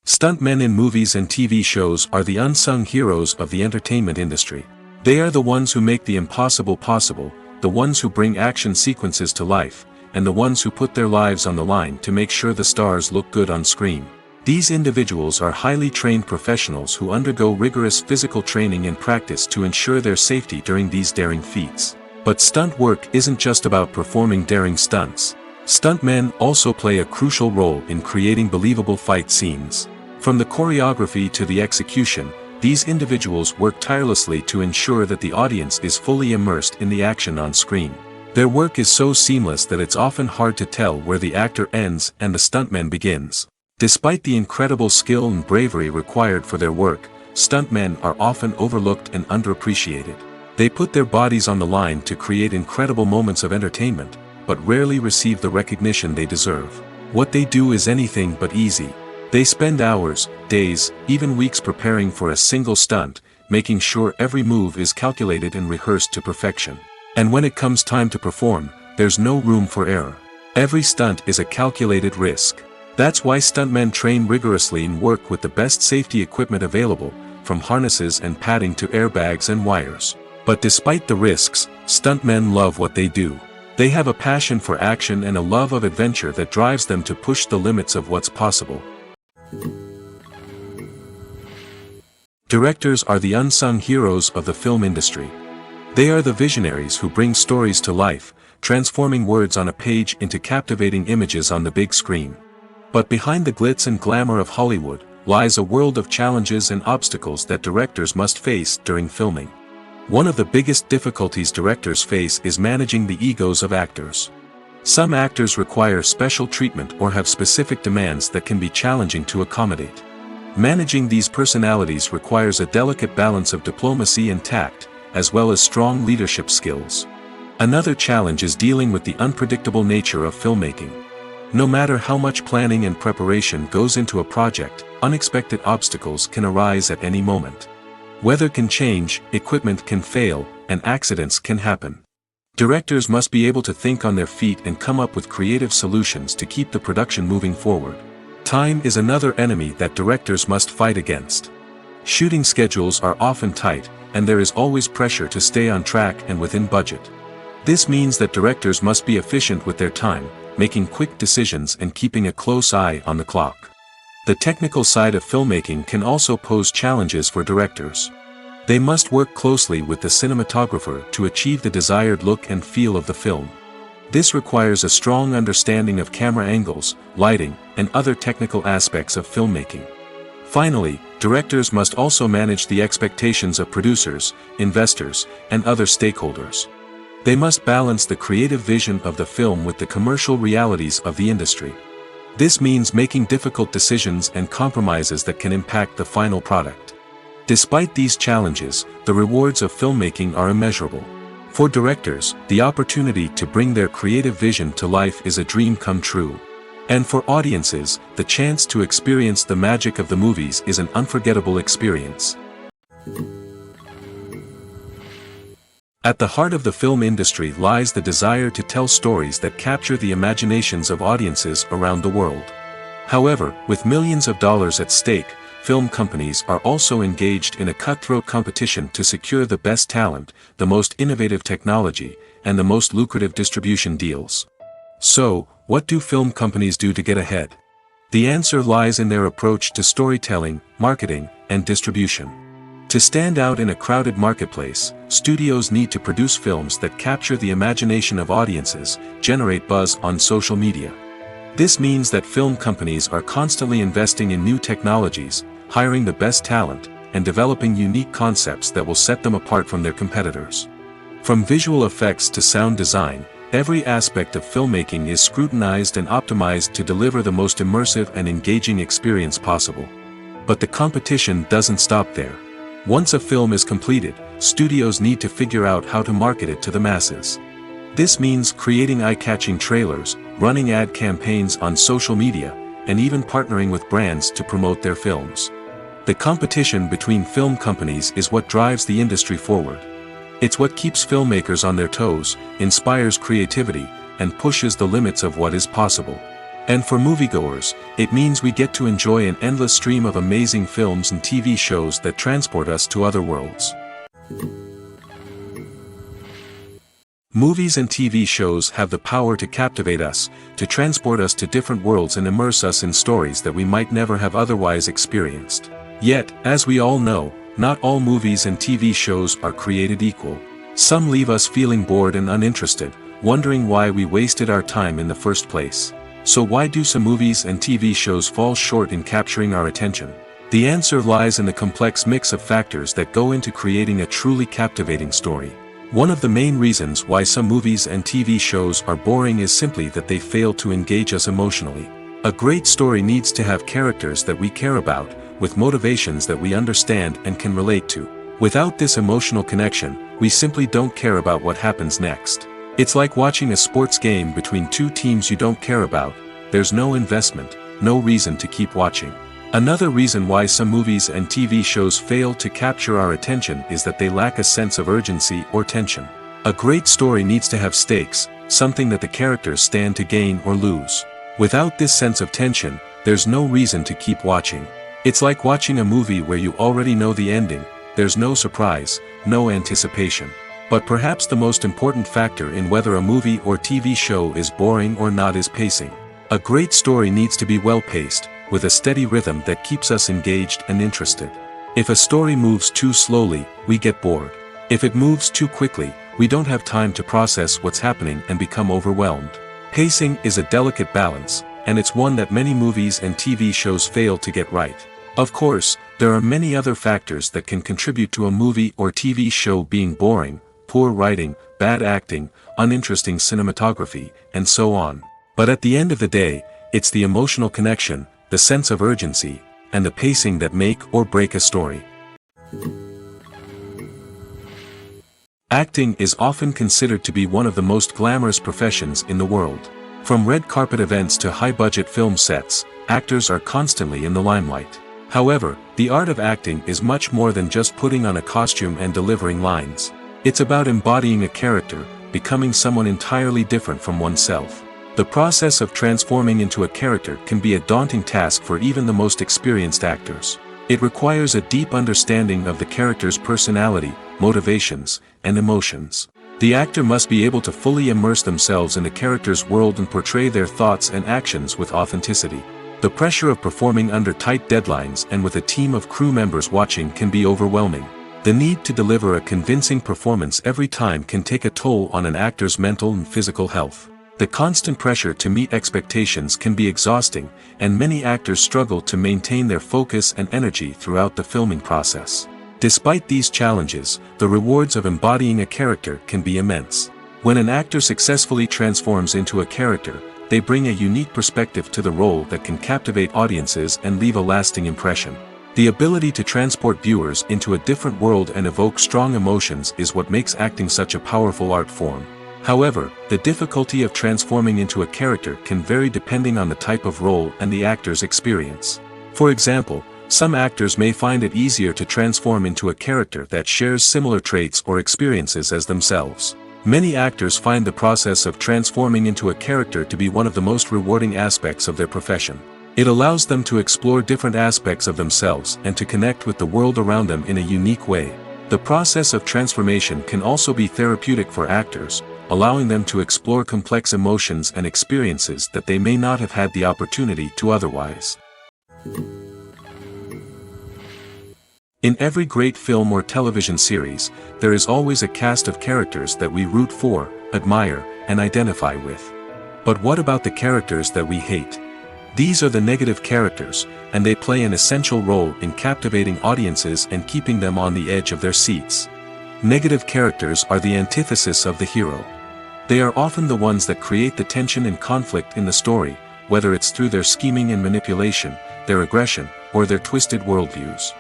Stuntmen in movies and TV shows are the unsung heroes of the entertainment industry. They are the ones who make the impossible possible, the ones who bring action sequences to life, and the ones who put their lives on the line to make sure the stars look good on screen. These individuals are highly trained professionals who undergo rigorous physical training and practice to ensure their safety during these daring feats. But stunt work isn't just about performing daring stunts. Stuntmen also play a crucial role in creating believable fight scenes. From the choreography to the execution, these individuals work tirelessly to ensure that the audience is fully immersed in the action on screen. Their work is so seamless that it's often hard to tell where the actor ends and the stuntman begins. Despite the incredible skill and bravery required for their work, stuntmen are often overlooked and underappreciated. They put their bodies on the line to create incredible moments of entertainment, but rarely receive the recognition they deserve. What they do is anything but easy. They spend hours, days, even weeks preparing for a single stunt, making sure every move is calculated and rehearsed to perfection. And when it comes time to perform, there's no room for error. Every stunt is a calculated risk. That's why stuntmen train rigorously and work with the best safety equipment available, from harnesses and padding to airbags and wires. But despite the risks, stuntmen love what they do. They have a passion for action and a love of adventure that drives them to push the limits of what's possible. Directors are the unsung heroes of the film industry. They are the visionaries who bring stories to life, transforming words on a page into captivating images on the big screen. But behind the glitz and glamour of Hollywood, lies a world of challenges and obstacles that directors must face during filming. One of the biggest difficulties directors face is managing the egos of actors. Some actors require special treatment or have specific demands that can be challenging to accommodate. Managing these personalities requires a delicate balance of diplomacy and tact, as well as strong leadership skills. Another challenge is dealing with the unpredictable nature of filmmaking. No matter how much planning and preparation goes into a project, unexpected obstacles can arise at any moment. Weather can change, equipment can fail, and accidents can happen. Directors must be able to think on their feet and come up with creative solutions to keep the production moving forward. Time is another enemy that directors must fight against. Shooting schedules are often tight, and there is always pressure to stay on track and within budget. This means that directors must be efficient with their time, making quick decisions and keeping a close eye on the clock. The technical side of filmmaking can also pose challenges for directors. They must work closely with the cinematographer to achieve the desired look and feel of the film. This requires a strong understanding of camera angles, lighting, and other technical aspects of filmmaking. Finally, directors must also manage the expectations of producers, investors, and other stakeholders. They must balance the creative vision of the film with the commercial realities of the industry. This means making difficult decisions and compromises that can impact the final product. Despite these challenges, the rewards of filmmaking are immeasurable. For directors, the opportunity to bring their creative vision to life is a dream come true. And for audiences, the chance to experience the magic of the movies is an unforgettable experience. At the heart of the film industry lies the desire to tell stories that capture the imaginations of audiences around the world. However, with millions of dollars at stake, film companies are also engaged in a cutthroat competition to secure the best talent, the most innovative technology, and the most lucrative distribution deals. So, what do film companies do to get ahead? The answer lies in their approach to storytelling, marketing, and distribution. To stand out in a crowded marketplace, studios need to produce films that capture the imagination of audiences, generate buzz on social media. This means that film companies are constantly investing in new technologies, hiring the best talent, and developing unique concepts that will set them apart from their competitors. From visual effects to sound design, every aspect of filmmaking is scrutinized and optimized to deliver the most immersive and engaging experience possible. But the competition doesn't stop there. Once a film is completed, studios need to figure out how to market it to the masses. This means creating eye-catching trailers, running ad campaigns on social media, and even partnering with brands to promote their films. The competition between film companies is what drives the industry forward. It's what keeps filmmakers on their toes, inspires creativity, and pushes the limits of what is possible. And for moviegoers, it means we get to enjoy an endless stream of amazing films and TV shows that transport us to other worlds. Movies and TV shows have the power to captivate us, to transport us to different worlds and immerse us in stories that we might never have otherwise experienced. Yet, as we all know, not all movies and TV shows are created equal. Some leave us feeling bored and uninterested, wondering why we wasted our time in the first place. So why do some movies and TV shows fall short in capturing our attention? The answer lies in the complex mix of factors that go into creating a truly captivating story. One of the main reasons why some movies and TV shows are boring is simply that they fail to engage us emotionally. A great story needs to have characters that we care about, with motivations that we understand and can relate to. Without this emotional connection, we simply don't care about what happens next. It's like watching a sports game between two teams you don't care about. There's no investment, no reason to keep watching. Another reason why some movies and TV shows fail to capture our attention is that they lack a sense of urgency or tension. A great story needs to have stakes, something that the characters stand to gain or lose. Without this sense of tension, there's no reason to keep watching. It's like watching a movie where you already know the ending. There's no surprise, no anticipation. But perhaps the most important factor in whether a movie or TV show is boring or not is pacing. A great story needs to be well-paced, with a steady rhythm that keeps us engaged and interested. If a story moves too slowly, we get bored. If it moves too quickly, we don't have time to process what's happening and become overwhelmed. Pacing is a delicate balance, and it's one that many movies and TV shows fail to get right. Of course, there are many other factors that can contribute to a movie or TV show being boring: poor writing, bad acting, uninteresting cinematography, and so on. But at the end of the day, it's the emotional connection, the sense of urgency, and the pacing that make or break a story. Acting is often considered to be one of the most glamorous professions in the world. From red carpet events to high-budget film sets, actors are constantly in the limelight. However, the art of acting is much more than just putting on a costume and delivering lines. It's about embodying a character, becoming someone entirely different from oneself. The process of transforming into a character can be a daunting task for even the most experienced actors. It requires a deep understanding of the character's personality, motivations, and emotions. The actor must be able to fully immerse themselves in the character's world and portray their thoughts and actions with authenticity. The pressure of performing under tight deadlines and with a team of crew members watching can be overwhelming. The need to deliver a convincing performance every time can take a toll on an actor's mental and physical health. The constant pressure to meet expectations can be exhausting, and many actors struggle to maintain their focus and energy throughout the filming process. Despite these challenges, the rewards of embodying a character can be immense. When an actor successfully transforms into a character, they bring a unique perspective to the role that can captivate audiences and leave a lasting impression. The ability to transport viewers into a different world and evoke strong emotions is what makes acting such a powerful art form. However, the difficulty of transforming into a character can vary depending on the type of role and the actor's experience. For example, some actors may find it easier to transform into a character that shares similar traits or experiences as themselves. Many actors find the process of transforming into a character to be one of the most rewarding aspects of their profession. It allows them to explore different aspects of themselves and to connect with the world around them in a unique way. The process of transformation can also be therapeutic for actors, allowing them to explore complex emotions and experiences that they may not have had the opportunity to otherwise. In every great film or television series, there is always a cast of characters that we root for, admire, and identify with. But what about the characters that we hate? These are the negative characters, and they play an essential role in captivating audiences and keeping them on the edge of their seats. Negative characters are the antithesis of the hero. They are often the ones that create the tension and conflict in the story, whether it's through their scheming and manipulation, their aggression, or their twisted worldviews.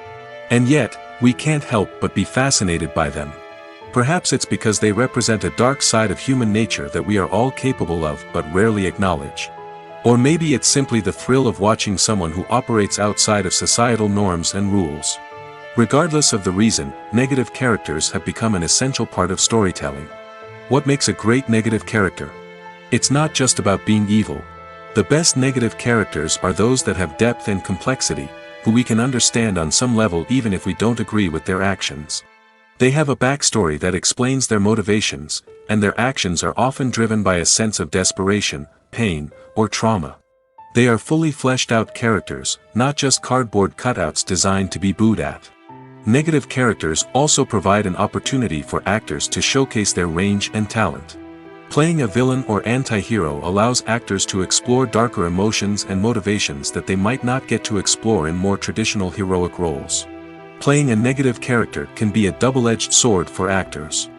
And yet, we can't help but be fascinated by them. Perhaps it's because they represent a dark side of human nature that we are all capable of but rarely acknowledge. Or maybe it's simply the thrill of watching someone who operates outside of societal norms and rules. Regardless of the reason, negative characters have become an essential part of storytelling. What makes a great negative character? It's not just about being evil. The best negative characters are those that have depth and complexity, who we can understand on some level even if we don't agree with their actions. They have a backstory that explains their motivations, and their actions are often driven by a sense of desperation, pain, or trauma. They are fully fleshed out characters, not just cardboard cutouts designed to be booed at. Negative characters also provide an opportunity for actors to showcase their range and talent. Playing a villain or anti-hero allows actors to explore darker emotions and motivations that they might not get to explore in more traditional heroic roles. Playing a negative character can be a double-edged sword for actors.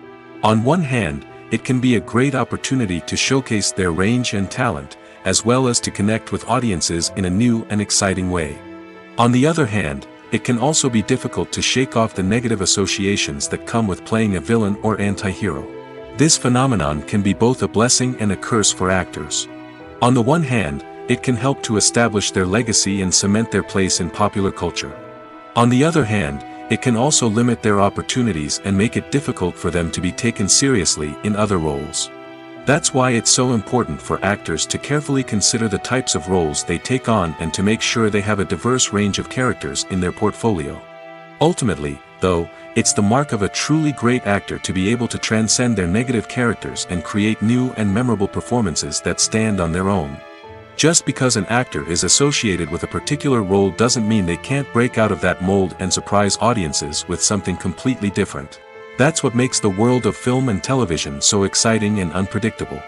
On one hand, it can be a great opportunity to showcase their range and talent, as well as to connect with audiences in a new and exciting way. On the other hand, it can also be difficult to shake off the negative associations that come with playing a villain or anti-hero. This phenomenon can be both a blessing and a curse for actors. On the one hand, it can help to establish their legacy and cement their place in popular culture. On the other hand, it can also limit their opportunities and make it difficult for them to be taken seriously in other roles. That's why it's so important for actors to carefully consider the types of roles they take on and to make sure they have a diverse range of characters in their portfolio. Ultimately, though, it's the mark of a truly great actor to be able to transcend their negative characters and create new and memorable performances that stand on their own. Just because an actor is associated with a particular role doesn't mean they can't break out of that mold and surprise audiences with something completely different. That's what makes the world of film and television so exciting and unpredictable.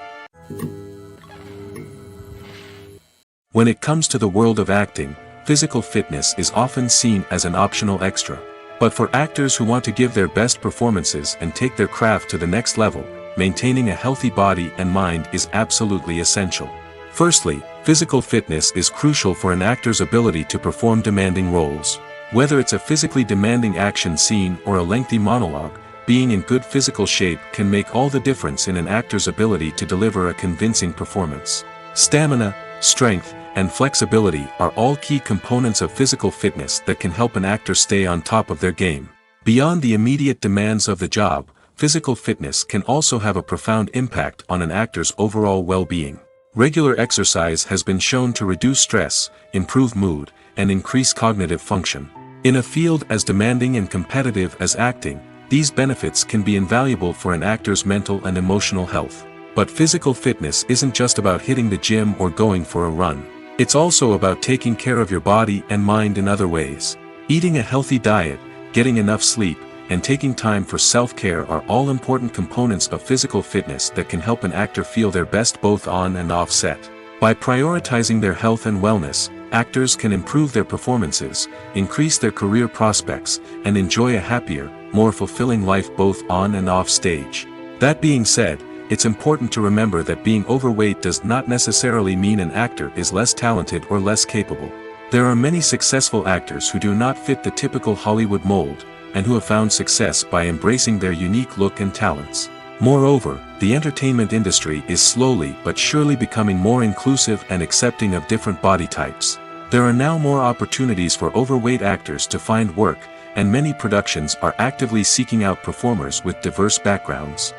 When it comes to the world of acting, physical fitness is often seen as an optional extra. But for actors who want to give their best performances and take their craft to the next level, maintaining a healthy body and mind is absolutely essential. Firstly, physical fitness is crucial for an actor's ability to perform demanding roles. Whether it's a physically demanding action scene or a lengthy monologue, being in good physical shape can make all the difference in an actor's ability to deliver a convincing performance. Stamina, strength, and flexibility are all key components of physical fitness that can help an actor stay on top of their game. Beyond the immediate demands of the job, physical fitness can also have a profound impact on an actor's overall well-being. Regular exercise has been shown to reduce stress, improve mood, and increase cognitive function. In a field as demanding and competitive as acting, these benefits can be invaluable for an actor's mental and emotional health. But physical fitness isn't just about hitting the gym or going for a run. It's also about taking care of your body and mind in other ways. Eating a healthy diet, getting enough sleep, and taking time for self-care are all important components of physical fitness that can help an actor feel their best both on and off set. By prioritizing their health and wellness, actors can improve their performances, increase their career prospects, and enjoy a happier, more fulfilling life both on and off stage. That being said, it's important to remember that being overweight does not necessarily mean an actor is less talented or less capable. There are many successful actors who do not fit the typical Hollywood mold, and who have found success by embracing their unique look and talents. Moreover, the entertainment industry is slowly but surely becoming more inclusive and accepting of different body types. There are now more opportunities for overweight actors to find work, and many productions are actively seeking out performers with diverse backgrounds.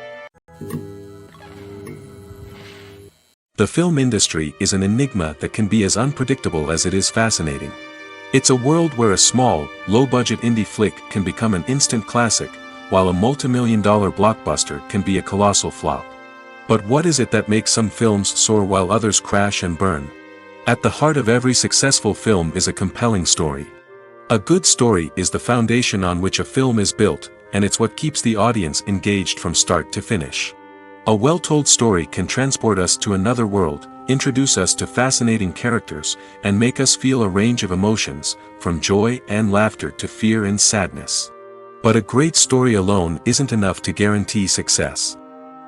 The film industry is an enigma that can be as unpredictable as it is fascinating. It's a world where a small, low-budget indie flick can become an instant classic, while a multi-million-dollar blockbuster can be a colossal flop. But what is it that makes some films soar while others crash and burn? At the heart of every successful film is a compelling story. A good story is the foundation on which a film is built, and it's what keeps the audience engaged from start to finish. A well-told story can transport us to another world, introduce us to fascinating characters, and make us feel a range of emotions, from joy and laughter to fear and sadness. But a great story alone isn't enough to guarantee success.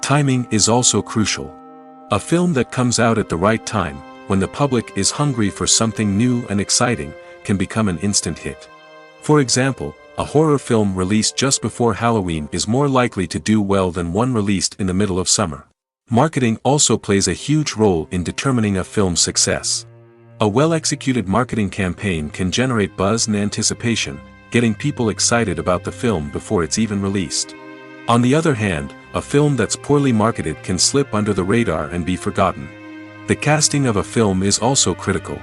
Timing is also crucial. A film that comes out at the right time, when the public is hungry for something new and exciting, can become an instant hit. For example, a horror film released just before Halloween is more likely to do well than one released in the middle of summer. Marketing also plays a huge role in determining a film's success. A well-executed marketing campaign can generate buzz and anticipation, getting people excited about the film before it's even released. On the other hand, a film that's poorly marketed can slip under the radar and be forgotten. The casting of a film is also critical.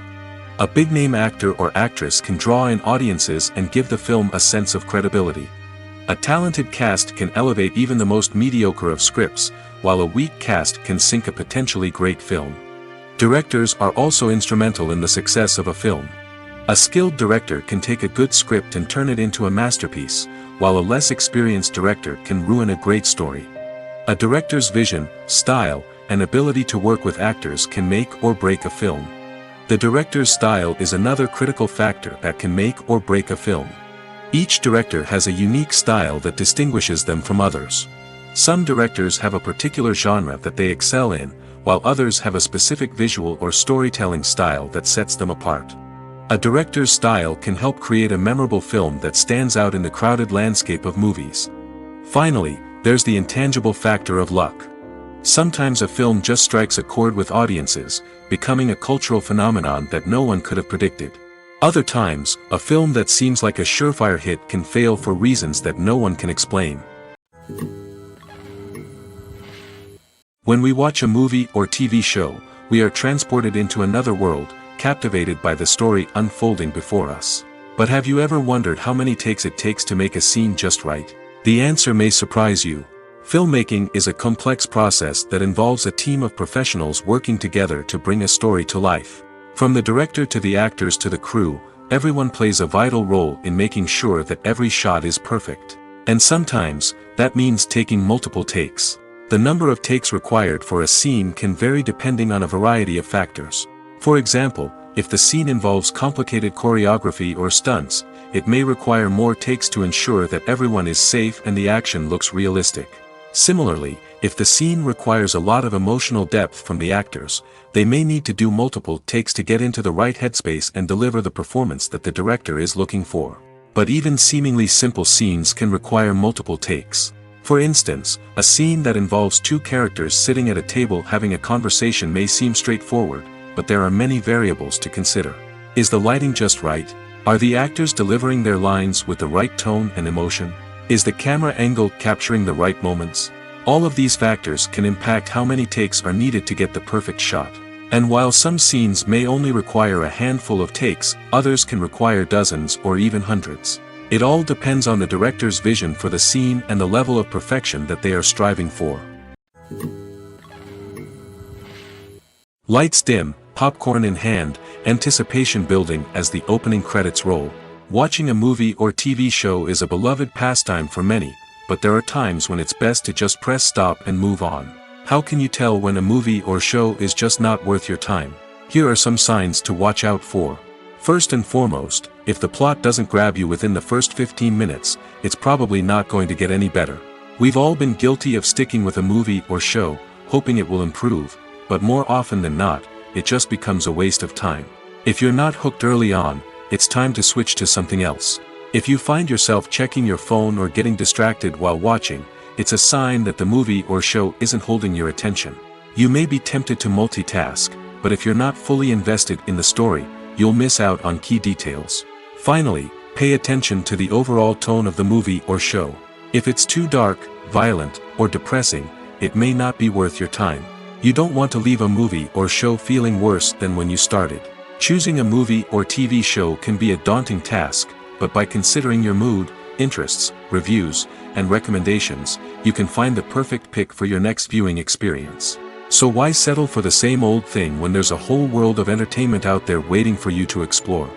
A big-name actor or actress can draw in audiences and give the film a sense of credibility. A talented cast can elevate even the most mediocre of scripts, while a weak cast can sink a potentially great film. Directors are also instrumental in the success of a film. A skilled director can take a good script and turn it into a masterpiece, while a less experienced director can ruin a great story. A director's vision, style, and ability to work with actors can make or break a film. The director's style is another critical factor that can make or break a film. Each director has a unique style that distinguishes them from others. Some directors have a particular genre that they excel in, while others have a specific visual or storytelling style that sets them apart. A director's style can help create a memorable film that stands out in the crowded landscape of movies. Finally, there's the intangible factor of luck. Sometimes a film just strikes a chord with audiences, becoming a cultural phenomenon that no one could have predicted. Other times, a film that seems like a surefire hit can fail for reasons that no one can explain. When we watch a movie or TV show, we are transported into another world, captivated by the story unfolding before us. But have you ever wondered how many takes it takes to make a scene just right? The answer may surprise you. Filmmaking is a complex process that involves a team of professionals working together to bring a story to life. From the director to the actors to the crew, everyone plays a vital role in making sure that every shot is perfect. And sometimes, that means taking multiple takes. The number of takes required for a scene can vary depending on a variety of factors. For example, if the scene involves complicated choreography or stunts, it may require more takes to ensure that everyone is safe and the action looks realistic. Similarly, if the scene requires a lot of emotional depth from the actors, they may need to do multiple takes to get into the right headspace and deliver the performance that the director is looking for. But even seemingly simple scenes can require multiple takes. For instance, a scene that involves two characters sitting at a table having a conversation may seem straightforward, but there are many variables to consider. Is the lighting just right? Are the actors delivering their lines with the right tone and emotion? Is the camera angle capturing the right moments? All of these factors can impact how many takes are needed to get the perfect shot. And while some scenes may only require a handful of takes, others can require dozens or even hundreds. It all depends on the director's vision for the scene and the level of perfection that they are striving for. Lights dim, popcorn in hand, anticipation building as the opening credits roll. Watching a movie or TV show is a beloved pastime for many, but there are times when it's best to just press stop and move on. How can you tell when a movie or show is just not worth your time? Here are some signs to watch out for. First and foremost, if the plot doesn't grab you within the first 15 minutes, it's probably not going to get any better. We've all been guilty of sticking with a movie or show, hoping it will improve, but more often than not, it just becomes a waste of time. If you're not hooked early on, it's time to switch to something else. If you find yourself checking your phone or getting distracted while watching, it's a sign that the movie or show isn't holding your attention. You may be tempted to multitask, but if you're not fully invested in the story, you'll miss out on key details. Finally, pay attention to the overall tone of the movie or show. If it's too dark, violent, or depressing, it may not be worth your time. You don't want to leave a movie or show feeling worse than when you started. Choosing a movie or TV show can be a daunting task, but by considering your mood, interests, reviews, and recommendations, you can find the perfect pick for your next viewing experience. So why settle for the same old thing when there's a whole world of entertainment out there waiting for you to explore?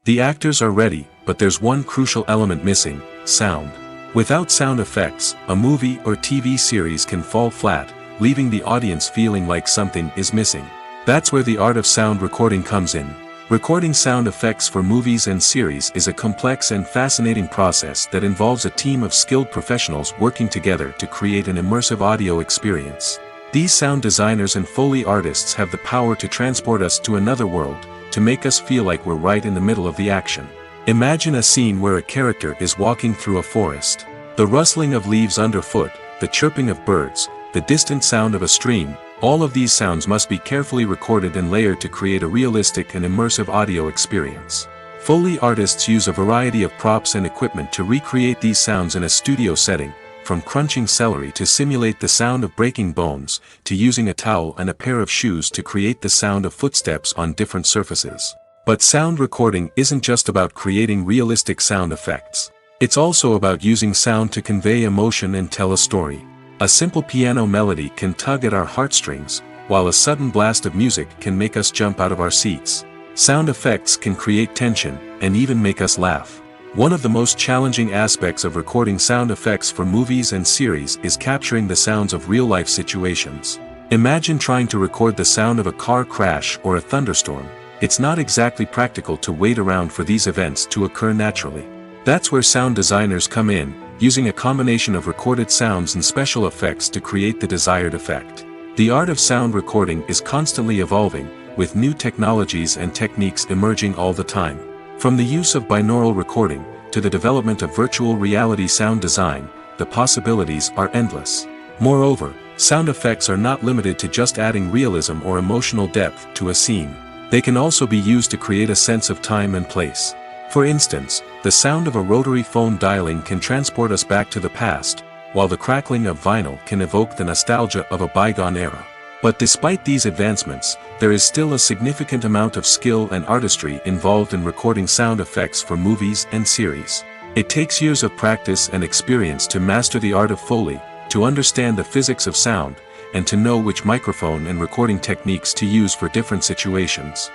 The actors are ready, but there's one crucial element missing: sound. Without sound effects, a movie or TV series can fall flat, leaving the audience feeling like something is missing. That's where the art of sound recording comes in. Recording sound effects for movies and series is a complex and fascinating process that involves a team of skilled professionals working together to create an immersive audio experience. These sound designers and Foley artists have the power to transport us to another world, to make us feel like we're right in the middle of the action. Imagine a scene where a character is walking through a forest. The rustling of leaves underfoot, the chirping of birds, the distant sound of a stream, all of these sounds must be carefully recorded and layered to create a realistic and immersive audio experience. Foley artists use a variety of props and equipment to recreate these sounds in a studio setting, from crunching celery to simulate the sound of breaking bones, to using a towel and a pair of shoes to create the sound of footsteps on different surfaces. But sound recording isn't just about creating realistic sound effects. It's also about using sound to convey emotion and tell a story. A simple piano melody can tug at our heartstrings, while a sudden blast of music can make us jump out of our seats. Sound effects can create tension, and even make us laugh. One of the most challenging aspects of recording sound effects for movies and series is capturing the sounds of real-life situations. Imagine trying to record the sound of a car crash or a thunderstorm. It's not exactly practical to wait around for these events to occur naturally. That's where sound designers come in, using a combination of recorded sounds and special effects to create the desired effect. The art of sound recording is constantly evolving, with new technologies and techniques emerging all the time. From the use of binaural recording, to the development of virtual reality sound design, the possibilities are endless. Moreover, sound effects are not limited to just adding realism or emotional depth to a scene. They can also be used to create a sense of time and place. For instance, the sound of a rotary phone dialing can transport us back to the past, while the crackling of vinyl can evoke the nostalgia of a bygone era. But despite these advancements, there is still a significant amount of skill and artistry involved in recording sound effects for movies and series. It takes years of practice and experience to master the art of Foley, to understand the physics of sound, and to know which microphone and recording techniques to use for different situations.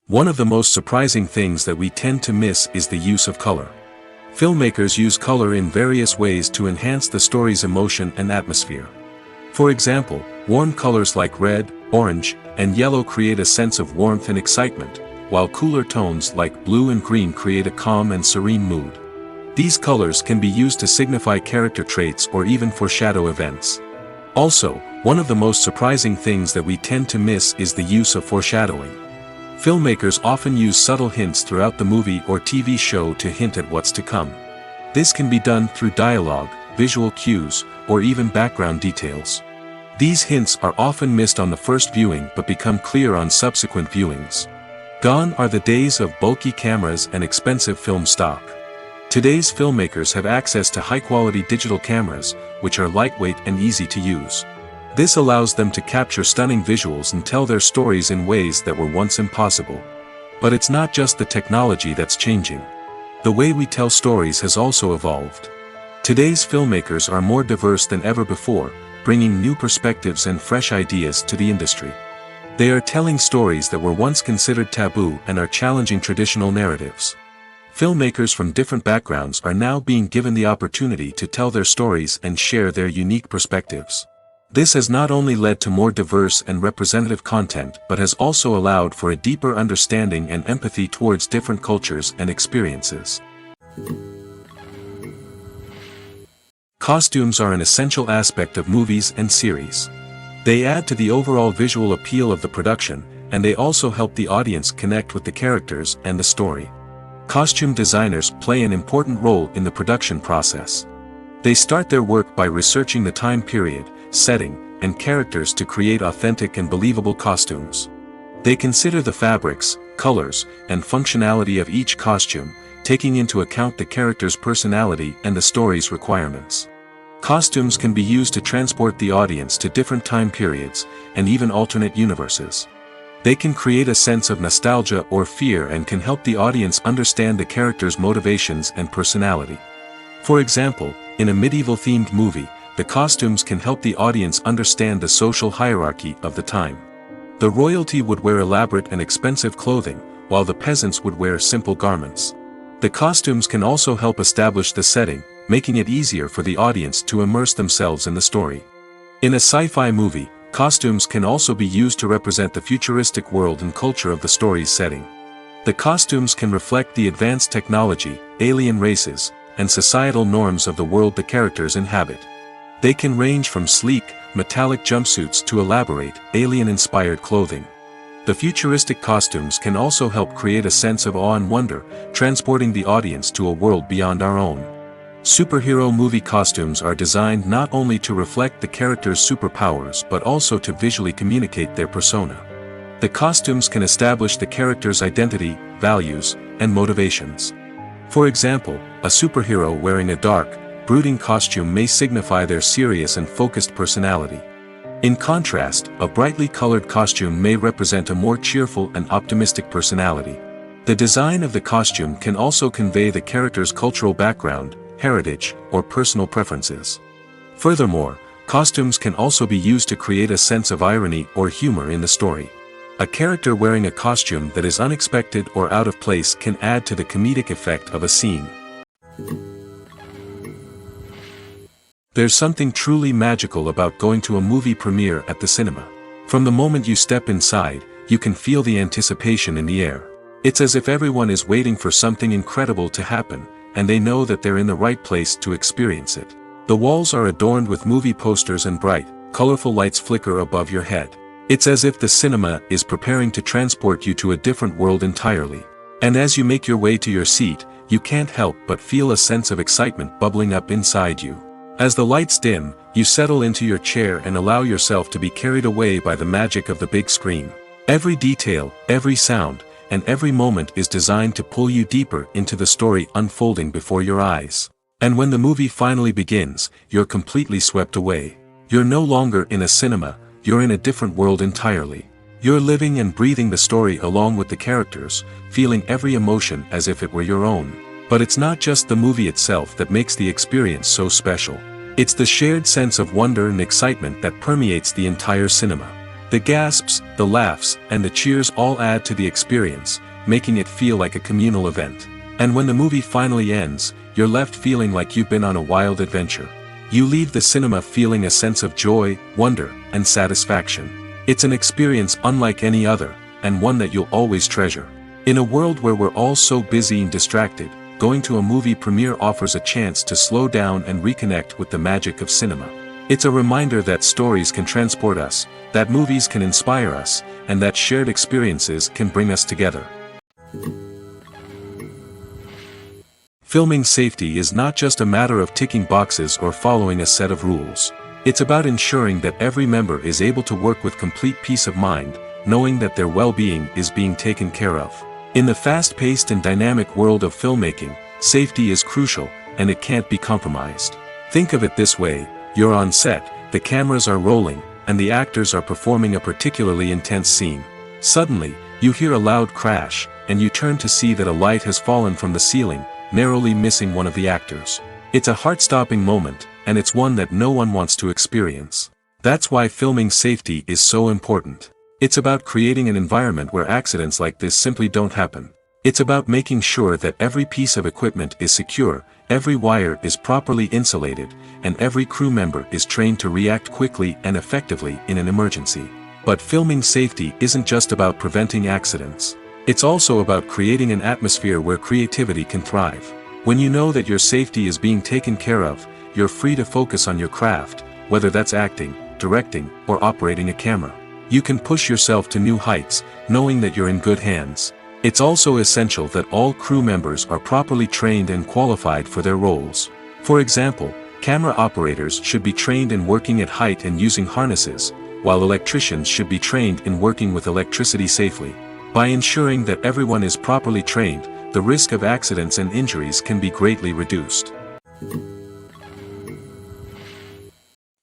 One of the most surprising things that we tend to miss is the use of color. Filmmakers use color in various ways to enhance the story's emotion and atmosphere. For example, warm colors like red, orange, and yellow create a sense of warmth and excitement, while cooler tones like blue and green create a calm and serene mood. These colors can be used to signify character traits or even foreshadow events. Also, one of the most surprising things that we tend to miss is the use of foreshadowing. Filmmakers often use subtle hints throughout the movie or TV show to hint at what's to come. This can be done through dialogue, visual cues, or even background details. These hints are often missed on the first viewing but become clear on subsequent viewings. Gone are the days of bulky cameras and expensive film stock. Today's filmmakers have access to high-quality digital cameras, which are lightweight and easy to use. This allows them to capture stunning visuals and tell their stories in ways that were once impossible. But it's not just the technology that's changing. The way we tell stories has also evolved. Today's filmmakers are more diverse than ever before, bringing new perspectives and fresh ideas to the industry. They are telling stories that were once considered taboo and are challenging traditional narratives. Filmmakers from different backgrounds are now being given the opportunity to tell their stories and share their unique perspectives. This has not only led to more diverse and representative content but has also allowed for a deeper understanding and empathy towards different cultures and experiences. Costumes are an essential aspect of movies and series. They add to the overall visual appeal of the production, and they also help the audience connect with the characters and the story. Costume designers play an important role in the production process. They start their work by researching the time period, setting, and characters to create authentic and believable costumes. They consider the fabrics, colors, and functionality of each costume, taking into account the character's personality and the story's requirements. Costumes can be used to transport the audience to different time periods, and even alternate universes. They can create a sense of nostalgia or fear and can help the audience understand the character's motivations and personality. For example, in a medieval-themed movie, the costumes can help the audience understand the social hierarchy of the time. The royalty would wear elaborate and expensive clothing, while the peasants would wear simple garments. The costumes can also help establish the setting, making it easier for the audience to immerse themselves in the story. In a sci-fi movie, costumes can also be used to represent the futuristic world and culture of the story's setting. The costumes can reflect the advanced technology, alien races, and societal norms of the world the characters inhabit. They can range from sleek, metallic jumpsuits to elaborate, alien-inspired clothing. The futuristic costumes can also help create a sense of awe and wonder, transporting the audience to a world beyond our own. Superhero movie costumes are designed not only to reflect the character's superpowers but also to visually communicate their persona. The costumes can establish the character's identity, values, and motivations. For example, a superhero wearing a dark, brooding costume may signify their serious and focused personality. In contrast, a brightly colored costume may represent a more cheerful and optimistic personality. The design of the costume can also convey the character's cultural background, heritage, or personal preferences. Furthermore, costumes can also be used to create a sense of irony or humor in the story. A character wearing a costume that is unexpected or out of place can add to the comedic effect of a scene. There's something truly magical about going to a movie premiere at the cinema. From the moment you step inside, you can feel the anticipation in the air. It's as if everyone is waiting for something incredible to happen, and they know that they're in the right place to experience it. The walls are adorned with movie posters and bright, colorful lights flicker above your head. It's as if the cinema is preparing to transport you to a different world entirely. And as you make your way to your seat, you can't help but feel a sense of excitement bubbling up inside you. As the lights dim, you settle into your chair and allow yourself to be carried away by the magic of the big screen. Every detail, every sound, and every moment is designed to pull you deeper into the story unfolding before your eyes. And when the movie finally begins, you're completely swept away. You're no longer in a cinema, you're in a different world entirely. You're living and breathing the story along with the characters, feeling every emotion as if it were your own. But it's not just the movie itself that makes the experience so special. It's the shared sense of wonder and excitement that permeates the entire cinema. The gasps, the laughs, and the cheers all add to the experience, making it feel like a communal event. And when the movie finally ends, you're left feeling like you've been on a wild adventure. You leave the cinema feeling a sense of joy, wonder, and satisfaction. It's an experience unlike any other, and one that you'll always treasure. In a world where we're all so busy and distracted, going to a movie premiere offers a chance to slow down and reconnect with the magic of cinema. It's a reminder that stories can transport us, that movies can inspire us, and that shared experiences can bring us together. Filming safety is not just a matter of ticking boxes or following a set of rules. It's about ensuring that every member is able to work with complete peace of mind, knowing that their well-being is being taken care of. In the fast-paced and dynamic world of filmmaking, safety is crucial, and it can't be compromised. Think of it this way: you're on set, the cameras are rolling, and the actors are performing a particularly intense scene. Suddenly, you hear a loud crash, and you turn to see that a light has fallen from the ceiling, narrowly missing one of the actors. It's a heart-stopping moment, and it's one that no one wants to experience. That's why filming safety is so important. It's about creating an environment where accidents like this simply don't happen. It's about making sure that every piece of equipment is secure, every wire is properly insulated, and every crew member is trained to react quickly and effectively in an emergency. But filming safety isn't just about preventing accidents. It's also about creating an atmosphere where creativity can thrive. When you know that your safety is being taken care of, you're free to focus on your craft, whether that's acting, directing, or operating a camera. You can push yourself to new heights, knowing that you're in good hands. It's also essential that all crew members are properly trained and qualified for their roles. For example, camera operators should be trained in working at height and using harnesses, while electricians should be trained in working with electricity safely. By ensuring that everyone is properly trained, the risk of accidents and injuries can be greatly reduced.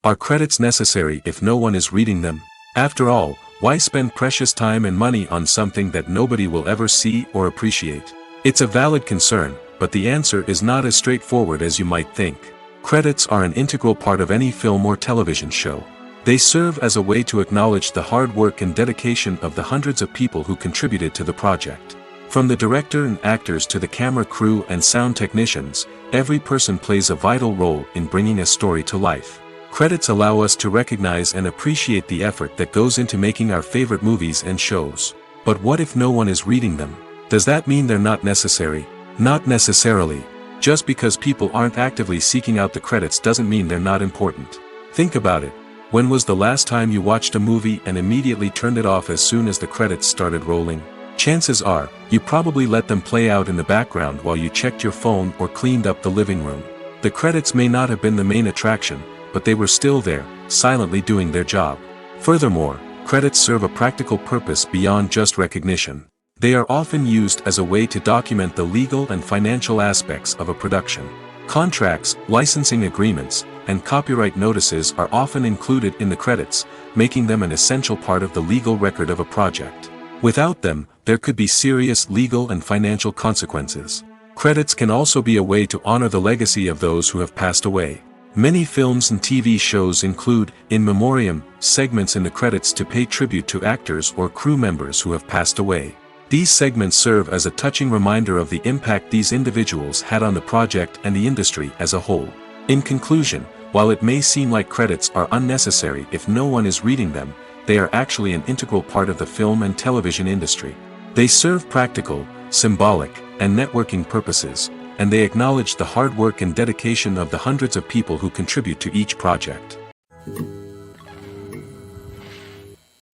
Are credits necessary if no one is reading them? After all, why spend precious time and money on something that nobody will ever see or appreciate? It's a valid concern, but the answer is not as straightforward as you might think. Credits are an integral part of any film or television show. They serve as a way to acknowledge the hard work and dedication of the hundreds of people who contributed to the project. From the director and actors to the camera crew and sound technicians, every person plays a vital role in bringing a story to life. Credits allow us to recognize and appreciate the effort that goes into making our favorite movies and shows. But what if no one is reading them? Does that mean they're not necessary? Not necessarily. Just because people aren't actively seeking out the credits doesn't mean they're not important. Think about it. When was the last time you watched a movie and immediately turned it off as soon as the credits started rolling? Chances are, you probably let them play out in the background while you checked your phone or cleaned up the living room. The credits may not have been the main attraction, but they were still there, silently doing their job. Furthermore, credits serve a practical purpose beyond just recognition. They are often used as a way to document the legal and financial aspects of a production. Contracts, licensing agreements, and copyright notices are often included in the credits, making them an essential part of the legal record of a project. Without them, there could be serious legal and financial consequences. Credits can also be a way to honor the legacy of those who have passed away. Many films and TV shows include, in memoriam, segments in the credits to pay tribute to actors or crew members who have passed away. These segments serve as a touching reminder of the impact these individuals had on the project and the industry as a whole. In conclusion, while it may seem like credits are unnecessary if no one is reading them, they are actually an integral part of the film and television industry. They serve practical, symbolic, and networking purposes, and they acknowledge the hard work and dedication of the hundreds of people who contribute to each project.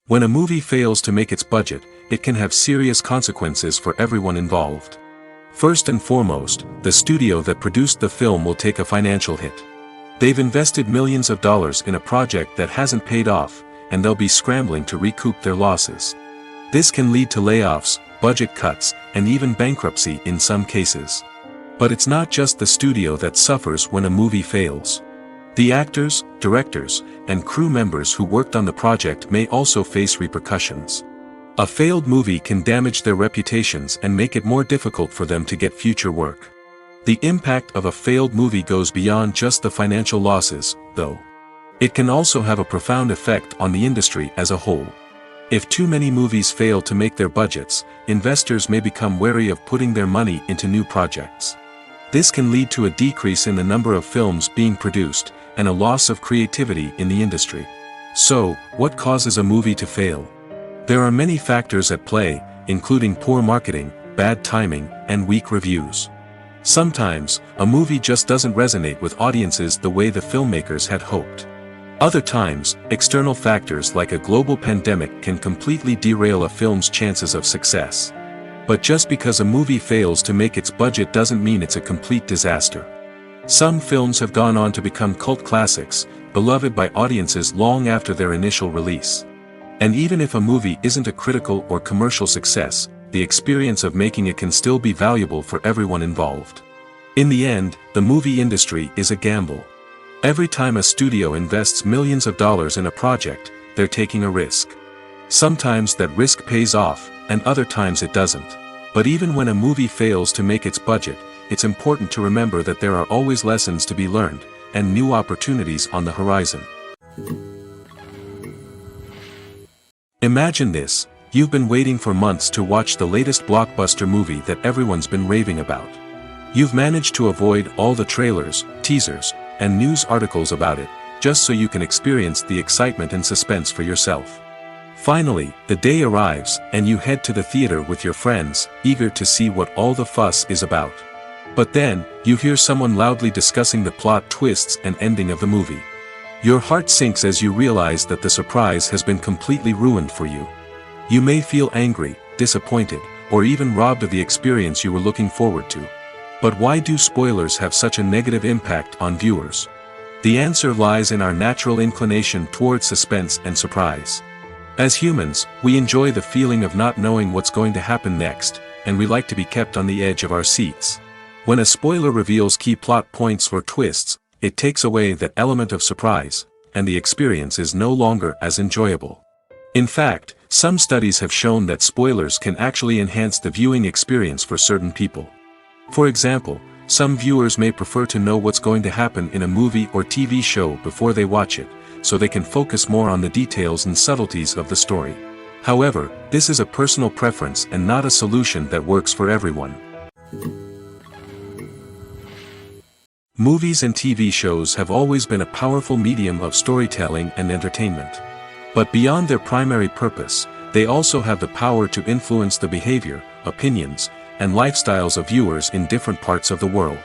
When a movie fails to make its budget, it can have serious consequences for everyone involved. First and foremost, the studio that produced the film will take a financial hit. They've invested millions of dollars in a project that hasn't paid off, and they'll be scrambling to recoup their losses. This can lead to layoffs, budget cuts, and even bankruptcy in some cases. But it's not just the studio that suffers when a movie fails. The actors, directors, and crew members who worked on the project may also face repercussions. A failed movie can damage their reputations and make it more difficult for them to get future work. The impact of a failed movie goes beyond just the financial losses, though. It can also have a profound effect on the industry as a whole. If too many movies fail to make their budgets, investors may become wary of putting their money into new projects. This can lead to a decrease in the number of films being produced, and a loss of creativity in the industry. So, what causes a movie to fail? There are many factors at play, including poor marketing, bad timing, and weak reviews. Sometimes, a movie just doesn't resonate with audiences the way the filmmakers had hoped. Other times, external factors like a global pandemic can completely derail a film's chances of success. But just because a movie fails to make its budget doesn't mean it's a complete disaster. Some films have gone on to become cult classics, beloved by audiences long after their initial release. And even if a movie isn't a critical or commercial success, the experience of making it can still be valuable for everyone involved. In the end, the movie industry is a gamble. Every time a studio invests millions of dollars in a project, they're taking a risk. Sometimes that risk pays off, and other times it doesn't. But even when a movie fails to make its budget, it's important to remember that there are always lessons to be learned, and new opportunities on the horizon. Imagine this: you've been waiting for months to watch the latest blockbuster movie that everyone's been raving about. You've managed to avoid all the trailers, teasers, and news articles about it, just so you can experience the excitement and suspense for yourself. Finally, the day arrives, and you head to the theater with your friends, eager to see what all the fuss is about. But then, you hear someone loudly discussing the plot twists and ending of the movie. Your heart sinks as you realize that the surprise has been completely ruined for you. You may feel angry, disappointed, or even robbed of the experience you were looking forward to. But why do spoilers have such a negative impact on viewers? The answer lies in our natural inclination toward suspense and surprise. As humans, we enjoy the feeling of not knowing what's going to happen next, and we like to be kept on the edge of our seats. When a spoiler reveals key plot points or twists, it takes away that element of surprise, and the experience is no longer as enjoyable. In fact, some studies have shown that spoilers can actually enhance the viewing experience for certain people. For example, some viewers may prefer to know what's going to happen in a movie or TV show before they watch it, so they can focus more on the details and subtleties of the story. However, this is a personal preference and not a solution that works for everyone. Movies and TV shows have always been a powerful medium of storytelling and entertainment. But beyond their primary purpose, they also have the power to influence the behavior, opinions, and lifestyles of viewers in different parts of the world.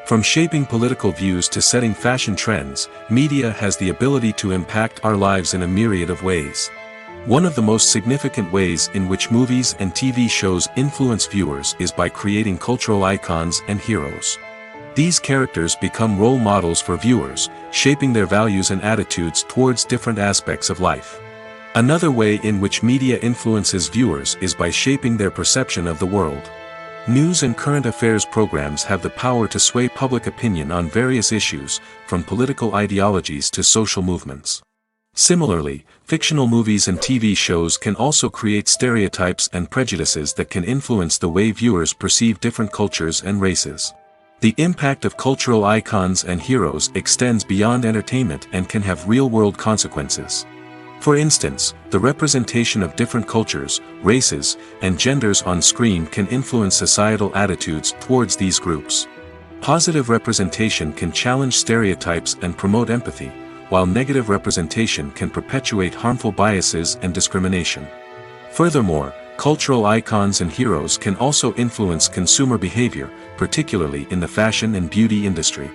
From shaping political views to setting fashion trends, media has the ability to impact our lives in a myriad of ways. One of the most significant ways in which movies and TV shows influence viewers is by creating cultural icons and heroes. These characters become role models for viewers, shaping their values and attitudes towards different aspects of life. Another way in which media influences viewers is by shaping their perception of the world. News and current affairs programs have the power to sway public opinion on various issues, from political ideologies to social movements. Similarly, fictional movies and TV shows can also create stereotypes and prejudices that can influence the way viewers perceive different cultures and races. The impact of cultural icons and heroes extends beyond entertainment and can have real-world consequences. For instance, the representation of different cultures, races, and genders on screen can influence societal attitudes towards these groups. Positive representation can challenge stereotypes and promote empathy, while negative representation can perpetuate harmful biases and discrimination. Furthermore, cultural icons and heroes can also influence consumer behavior, particularly in the fashion and beauty industry.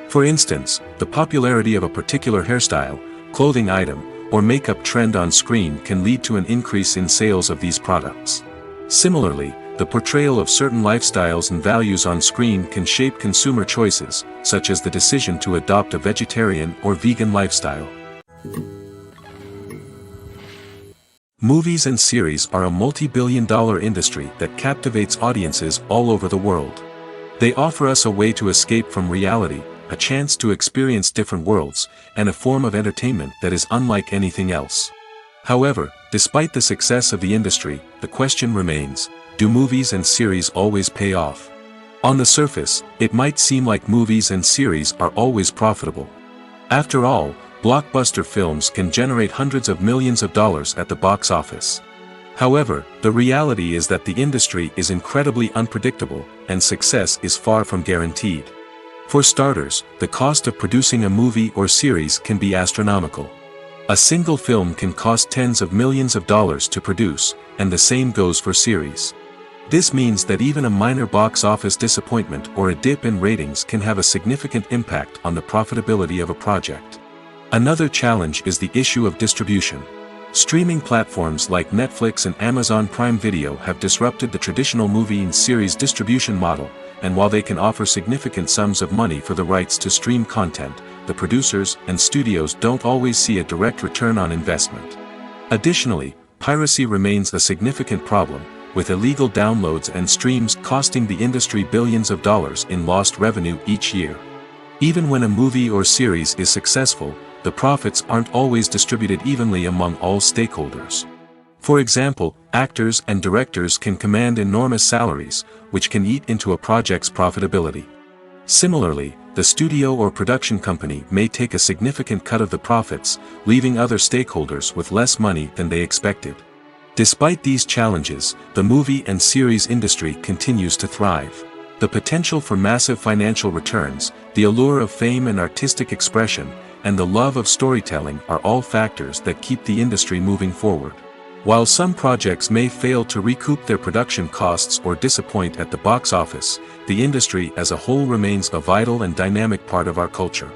For instance, the popularity of a particular hairstyle, clothing item, or makeup trend on screen can lead to an increase in sales of these products. Similarly, the portrayal of certain lifestyles and values on screen can shape consumer choices, such as the decision to adopt a vegetarian or vegan lifestyle. Movies and series are a multi-billion-dollar industry that captivates audiences all over the world. They offer us a way to escape from reality, a chance to experience different worlds, and a form of entertainment that is unlike anything else. However, despite the success of the industry, the question remains: do movies and series always pay off? On the surface, it might seem like movies and series are always profitable. After all, blockbuster films can generate hundreds of millions of dollars at the box office. However, the reality is that the industry is incredibly unpredictable, and success is far from guaranteed. For starters, the cost of producing a movie or series can be astronomical. A single film can cost tens of millions of dollars to produce, and the same goes for series. This means that even a minor box office disappointment or a dip in ratings can have a significant impact on the profitability of a project. Another challenge is the issue of distribution. Streaming platforms like Netflix and Amazon Prime Video have disrupted the traditional movie and series distribution model, and while they can offer significant sums of money for the rights to stream content, the producers and studios don't always see a direct return on investment. Additionally, piracy remains a significant problem, with illegal downloads and streams costing the industry billions of dollars in lost revenue each year. Even when a movie or series is successful, the profits aren't always distributed evenly among all stakeholders. For example, actors and directors can command enormous salaries, which can eat into a project's profitability. Similarly, the studio or production company may take a significant cut of the profits, leaving other stakeholders with less money than they expected. Despite these challenges, the movie and series industry continues to thrive. The potential for massive financial returns, the allure of fame and artistic expression, and the love of storytelling are all factors that keep the industry moving forward. While some projects may fail to recoup their production costs or disappoint at the box office, the industry as a whole remains a vital and dynamic part of our culture.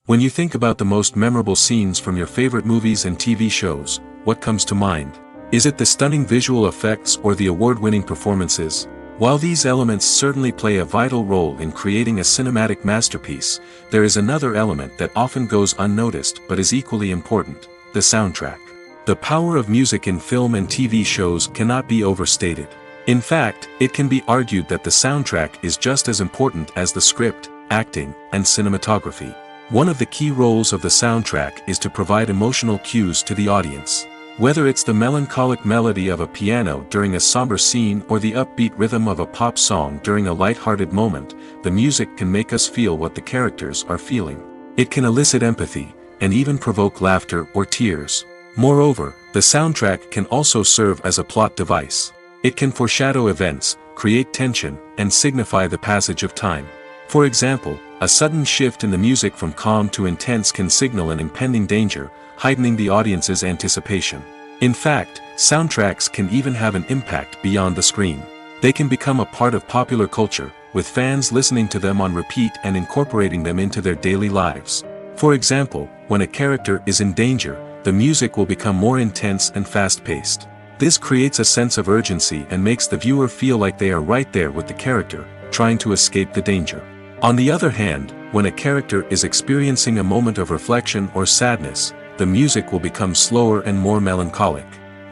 When you think about the most memorable scenes from your favorite movies and TV shows, what comes to mind? Is it the stunning visual effects or the award-winning performances? While these elements certainly play a vital role in creating a cinematic masterpiece, there is another element that often goes unnoticed but is equally important: the soundtrack. The power of music in film and TV shows cannot be overstated. In fact, it can be argued that the soundtrack is just as important as the script, acting, and cinematography. One of the key roles of the soundtrack is to provide emotional cues to the audience. Whether it's the melancholic melody of a piano during a somber scene or the upbeat rhythm of a pop song during a light-hearted moment, the music can make us feel what the characters are feeling. It can elicit empathy, and even provoke laughter or tears. Moreover, the soundtrack can also serve as a plot device. It can foreshadow events, create tension, and signify the passage of time. For example, a sudden shift in the music from calm to intense can signal an impending danger, heightening the audience's anticipation. In fact, soundtracks can even have an impact beyond the screen. They can become a part of popular culture, with fans listening to them on repeat and incorporating them into their daily lives. For example, when a character is in danger, the music will become more intense and fast-paced. This creates a sense of urgency and makes the viewer feel like they are right there with the character, trying to escape the danger. On the other hand, when a character is experiencing a moment of reflection or sadness, the music will become slower and more melancholic.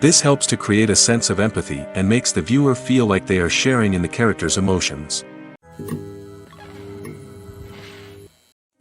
This helps to create a sense of empathy and makes the viewer feel like they are sharing in the character's emotions.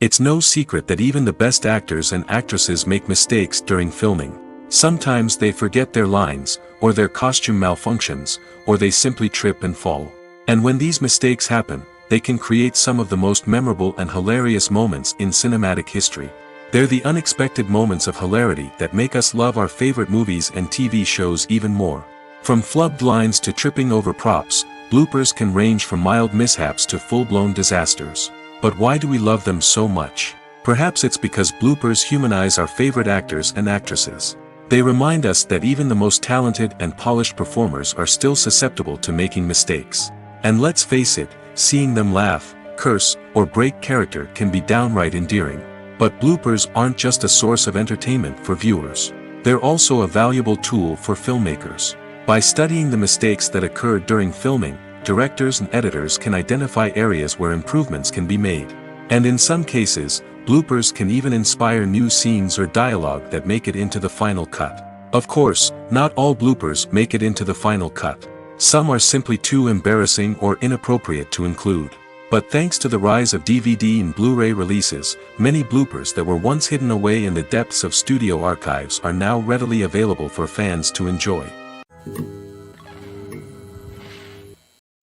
It's no secret that even the best actors and actresses make mistakes during filming. Sometimes they forget their lines, or their costume malfunctions, or they simply trip and fall. And when these mistakes happen, they can create some of the most memorable and hilarious moments in cinematic history. They're the unexpected moments of hilarity that make us love our favorite movies and TV shows even more. From flubbed lines to tripping over props, bloopers can range from mild mishaps to full-blown disasters. But why do we love them so much? Perhaps it's because bloopers humanize our favorite actors and actresses. They remind us that even the most talented and polished performers are still susceptible to making mistakes. And let's face it, seeing them laugh, curse, or break character can be downright endearing. But bloopers aren't just a source of entertainment for viewers. They're also a valuable tool for filmmakers. By studying the mistakes that occurred during filming, directors and editors can identify areas where improvements can be made. And in some cases, bloopers can even inspire new scenes or dialogue that make it into the final cut. Of course, not all bloopers make it into the final cut. Some are simply too embarrassing or inappropriate to include. But thanks to the rise of DVD and Blu-ray releases, many bloopers that were once hidden away in the depths of studio archives are now readily available for fans to enjoy.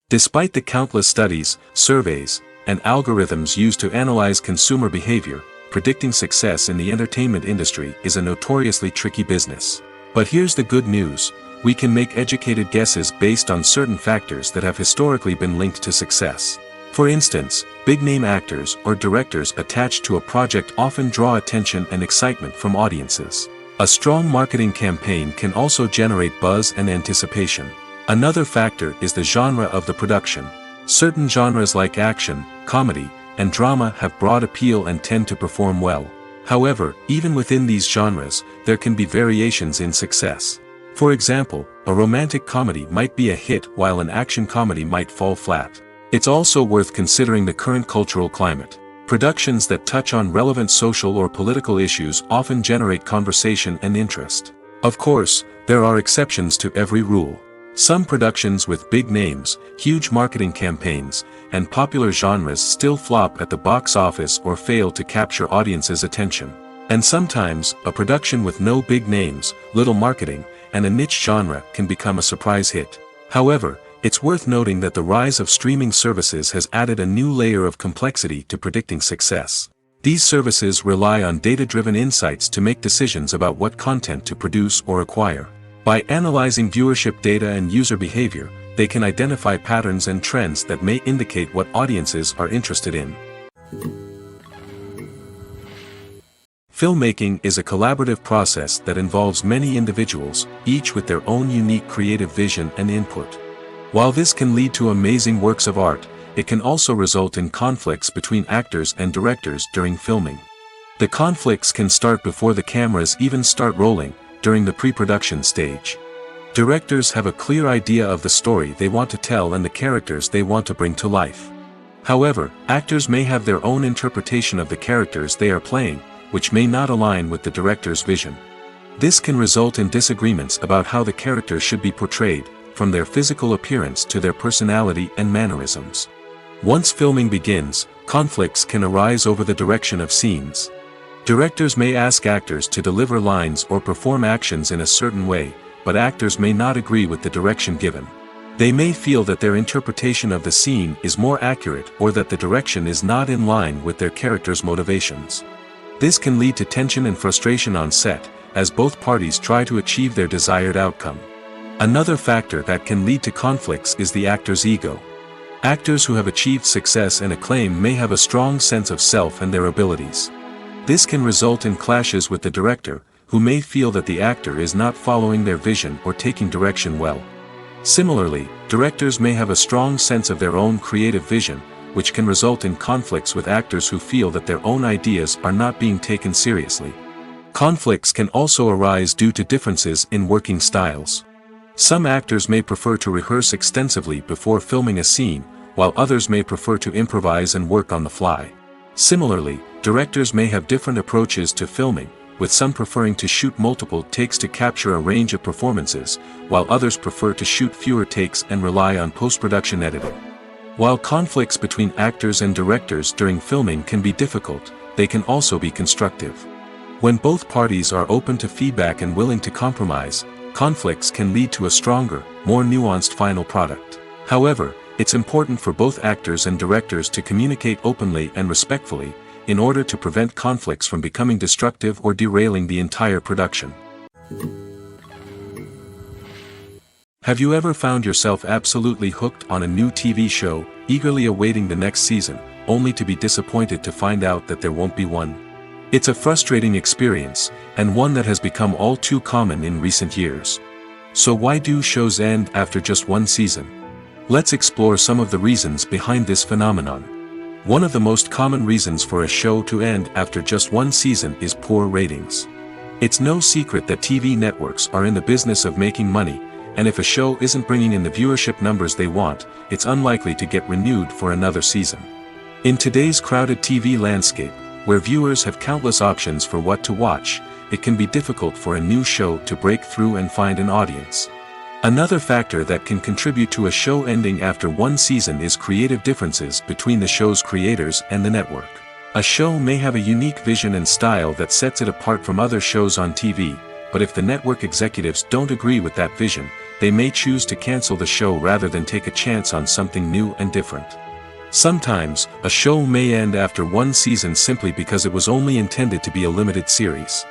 Despite the countless studies, surveys, and algorithms used to analyze consumer behavior, predicting success in the entertainment industry is a notoriously tricky business. But here's the good news: we can make educated guesses based on certain factors that have historically been linked to success. For instance, big-name actors or directors attached to a project often draw attention and excitement from audiences. A strong marketing campaign can also generate buzz and anticipation. Another factor is the genre of the production. Certain genres like action, comedy, and drama have broad appeal and tend to perform well. However, even within these genres, there can be variations in success. For example, a romantic comedy might be a hit while an action comedy might fall flat. It's also worth considering the current cultural climate. Productions that touch on relevant social or political issues often generate conversation and interest. Of course, there are exceptions to every rule. Some productions with big names, huge marketing campaigns, and popular genres still flop at the box office or fail to capture audiences' attention. And sometimes, a production with no big names, little marketing, and a niche genre can become a surprise hit. However, it's worth noting that the rise of streaming services has added a new layer of complexity to predicting success. These services rely on data-driven insights to make decisions about what content to produce or acquire. By analyzing viewership data and user behavior, they can identify patterns and trends that may indicate what audiences are interested in. Filmmaking is a collaborative process that involves many individuals, each with their own unique creative vision and input. While this can lead to amazing works of art, it can also result in conflicts between actors and directors during filming. The conflicts can start before the cameras even start rolling, during the pre-production stage. Directors have a clear idea of the story they want to tell and the characters they want to bring to life. However, actors may have their own interpretation of the characters they are playing, which may not align with the director's vision. This can result in disagreements about how the characters should be portrayed, from their physical appearance to their personality and mannerisms. Once filming begins, conflicts can arise over the direction of scenes. Directors may ask actors to deliver lines or perform actions in a certain way, but actors may not agree with the direction given. They may feel that their interpretation of the scene is more accurate or that the direction is not in line with their character's motivations. This can lead to tension and frustration on set, as both parties try to achieve their desired outcome. Another factor that can lead to conflicts is the actor's ego. Actors who have achieved success and acclaim may have a strong sense of self and their abilities. This can result in clashes with the director, who may feel that the actor is not following their vision or taking direction well. Similarly, directors may have a strong sense of their own creative vision, which can result in conflicts with actors who feel that their own ideas are not being taken seriously. Conflicts can also arise due to differences in working styles. Some actors may prefer to rehearse extensively before filming a scene, while others may prefer to improvise and work on the fly. Similarly, directors may have different approaches to filming, with some preferring to shoot multiple takes to capture a range of performances, while others prefer to shoot fewer takes and rely on post-production editing. While conflicts between actors and directors during filming can be difficult, they can also be constructive. When both parties are open to feedback and willing to compromise, conflicts can lead to a stronger, more nuanced final product. However, it's important for both actors and directors to communicate openly and respectfully, in order to prevent conflicts from becoming destructive or derailing the entire production. Have you ever found yourself absolutely hooked on a new TV show, eagerly awaiting the next season, only to be disappointed to find out that there won't be one? It's a frustrating experience, and one that has become all too common in recent years. So why do shows end after just one season? Let's explore some of the reasons behind this phenomenon. One of the most common reasons for a show to end after just one season is poor ratings. It's no secret that TV networks are in the business of making money, and if a show isn't bringing in the viewership numbers they want, it's unlikely to get renewed for another season. In today's crowded TV landscape, where viewers have countless options for what to watch, it can be difficult for a new show to break through and find an audience. Another factor that can contribute to a show ending after one season is creative differences between the show's creators and the network. A show may have a unique vision and style that sets it apart from other shows on TV, but if the network executives don't agree with that vision, they may choose to cancel the show rather than take a chance on something new and different. Sometimes, a show may end after one season simply because it was only intended to be a limited series.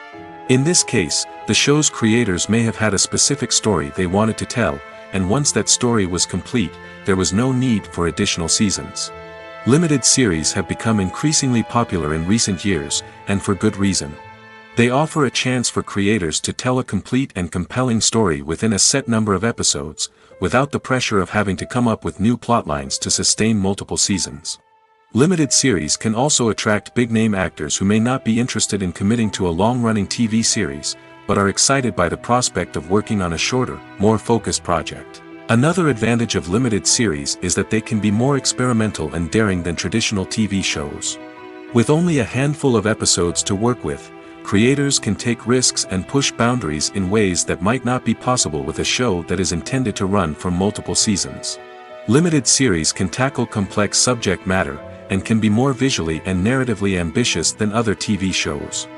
In this case, the show's creators may have had a specific story they wanted to tell, and once that story was complete, there was no need for additional seasons. Limited series have become increasingly popular in recent years, and for good reason. They offer a chance for creators to tell a complete and compelling story within a set number of episodes, without the pressure of having to come up with new plotlines to sustain multiple seasons. Limited series can also attract big-name actors who may not be interested in committing to a long-running TV series, but are excited by the prospect of working on a shorter, more focused project. Another advantage of limited series is that they can be more experimental and daring than traditional TV shows. With only a handful of episodes to work with, creators can take risks and push boundaries in ways that might not be possible with a show that is intended to run for multiple seasons. Limited series can tackle complex subject matter, and can be more visually and narratively ambitious than other TV shows.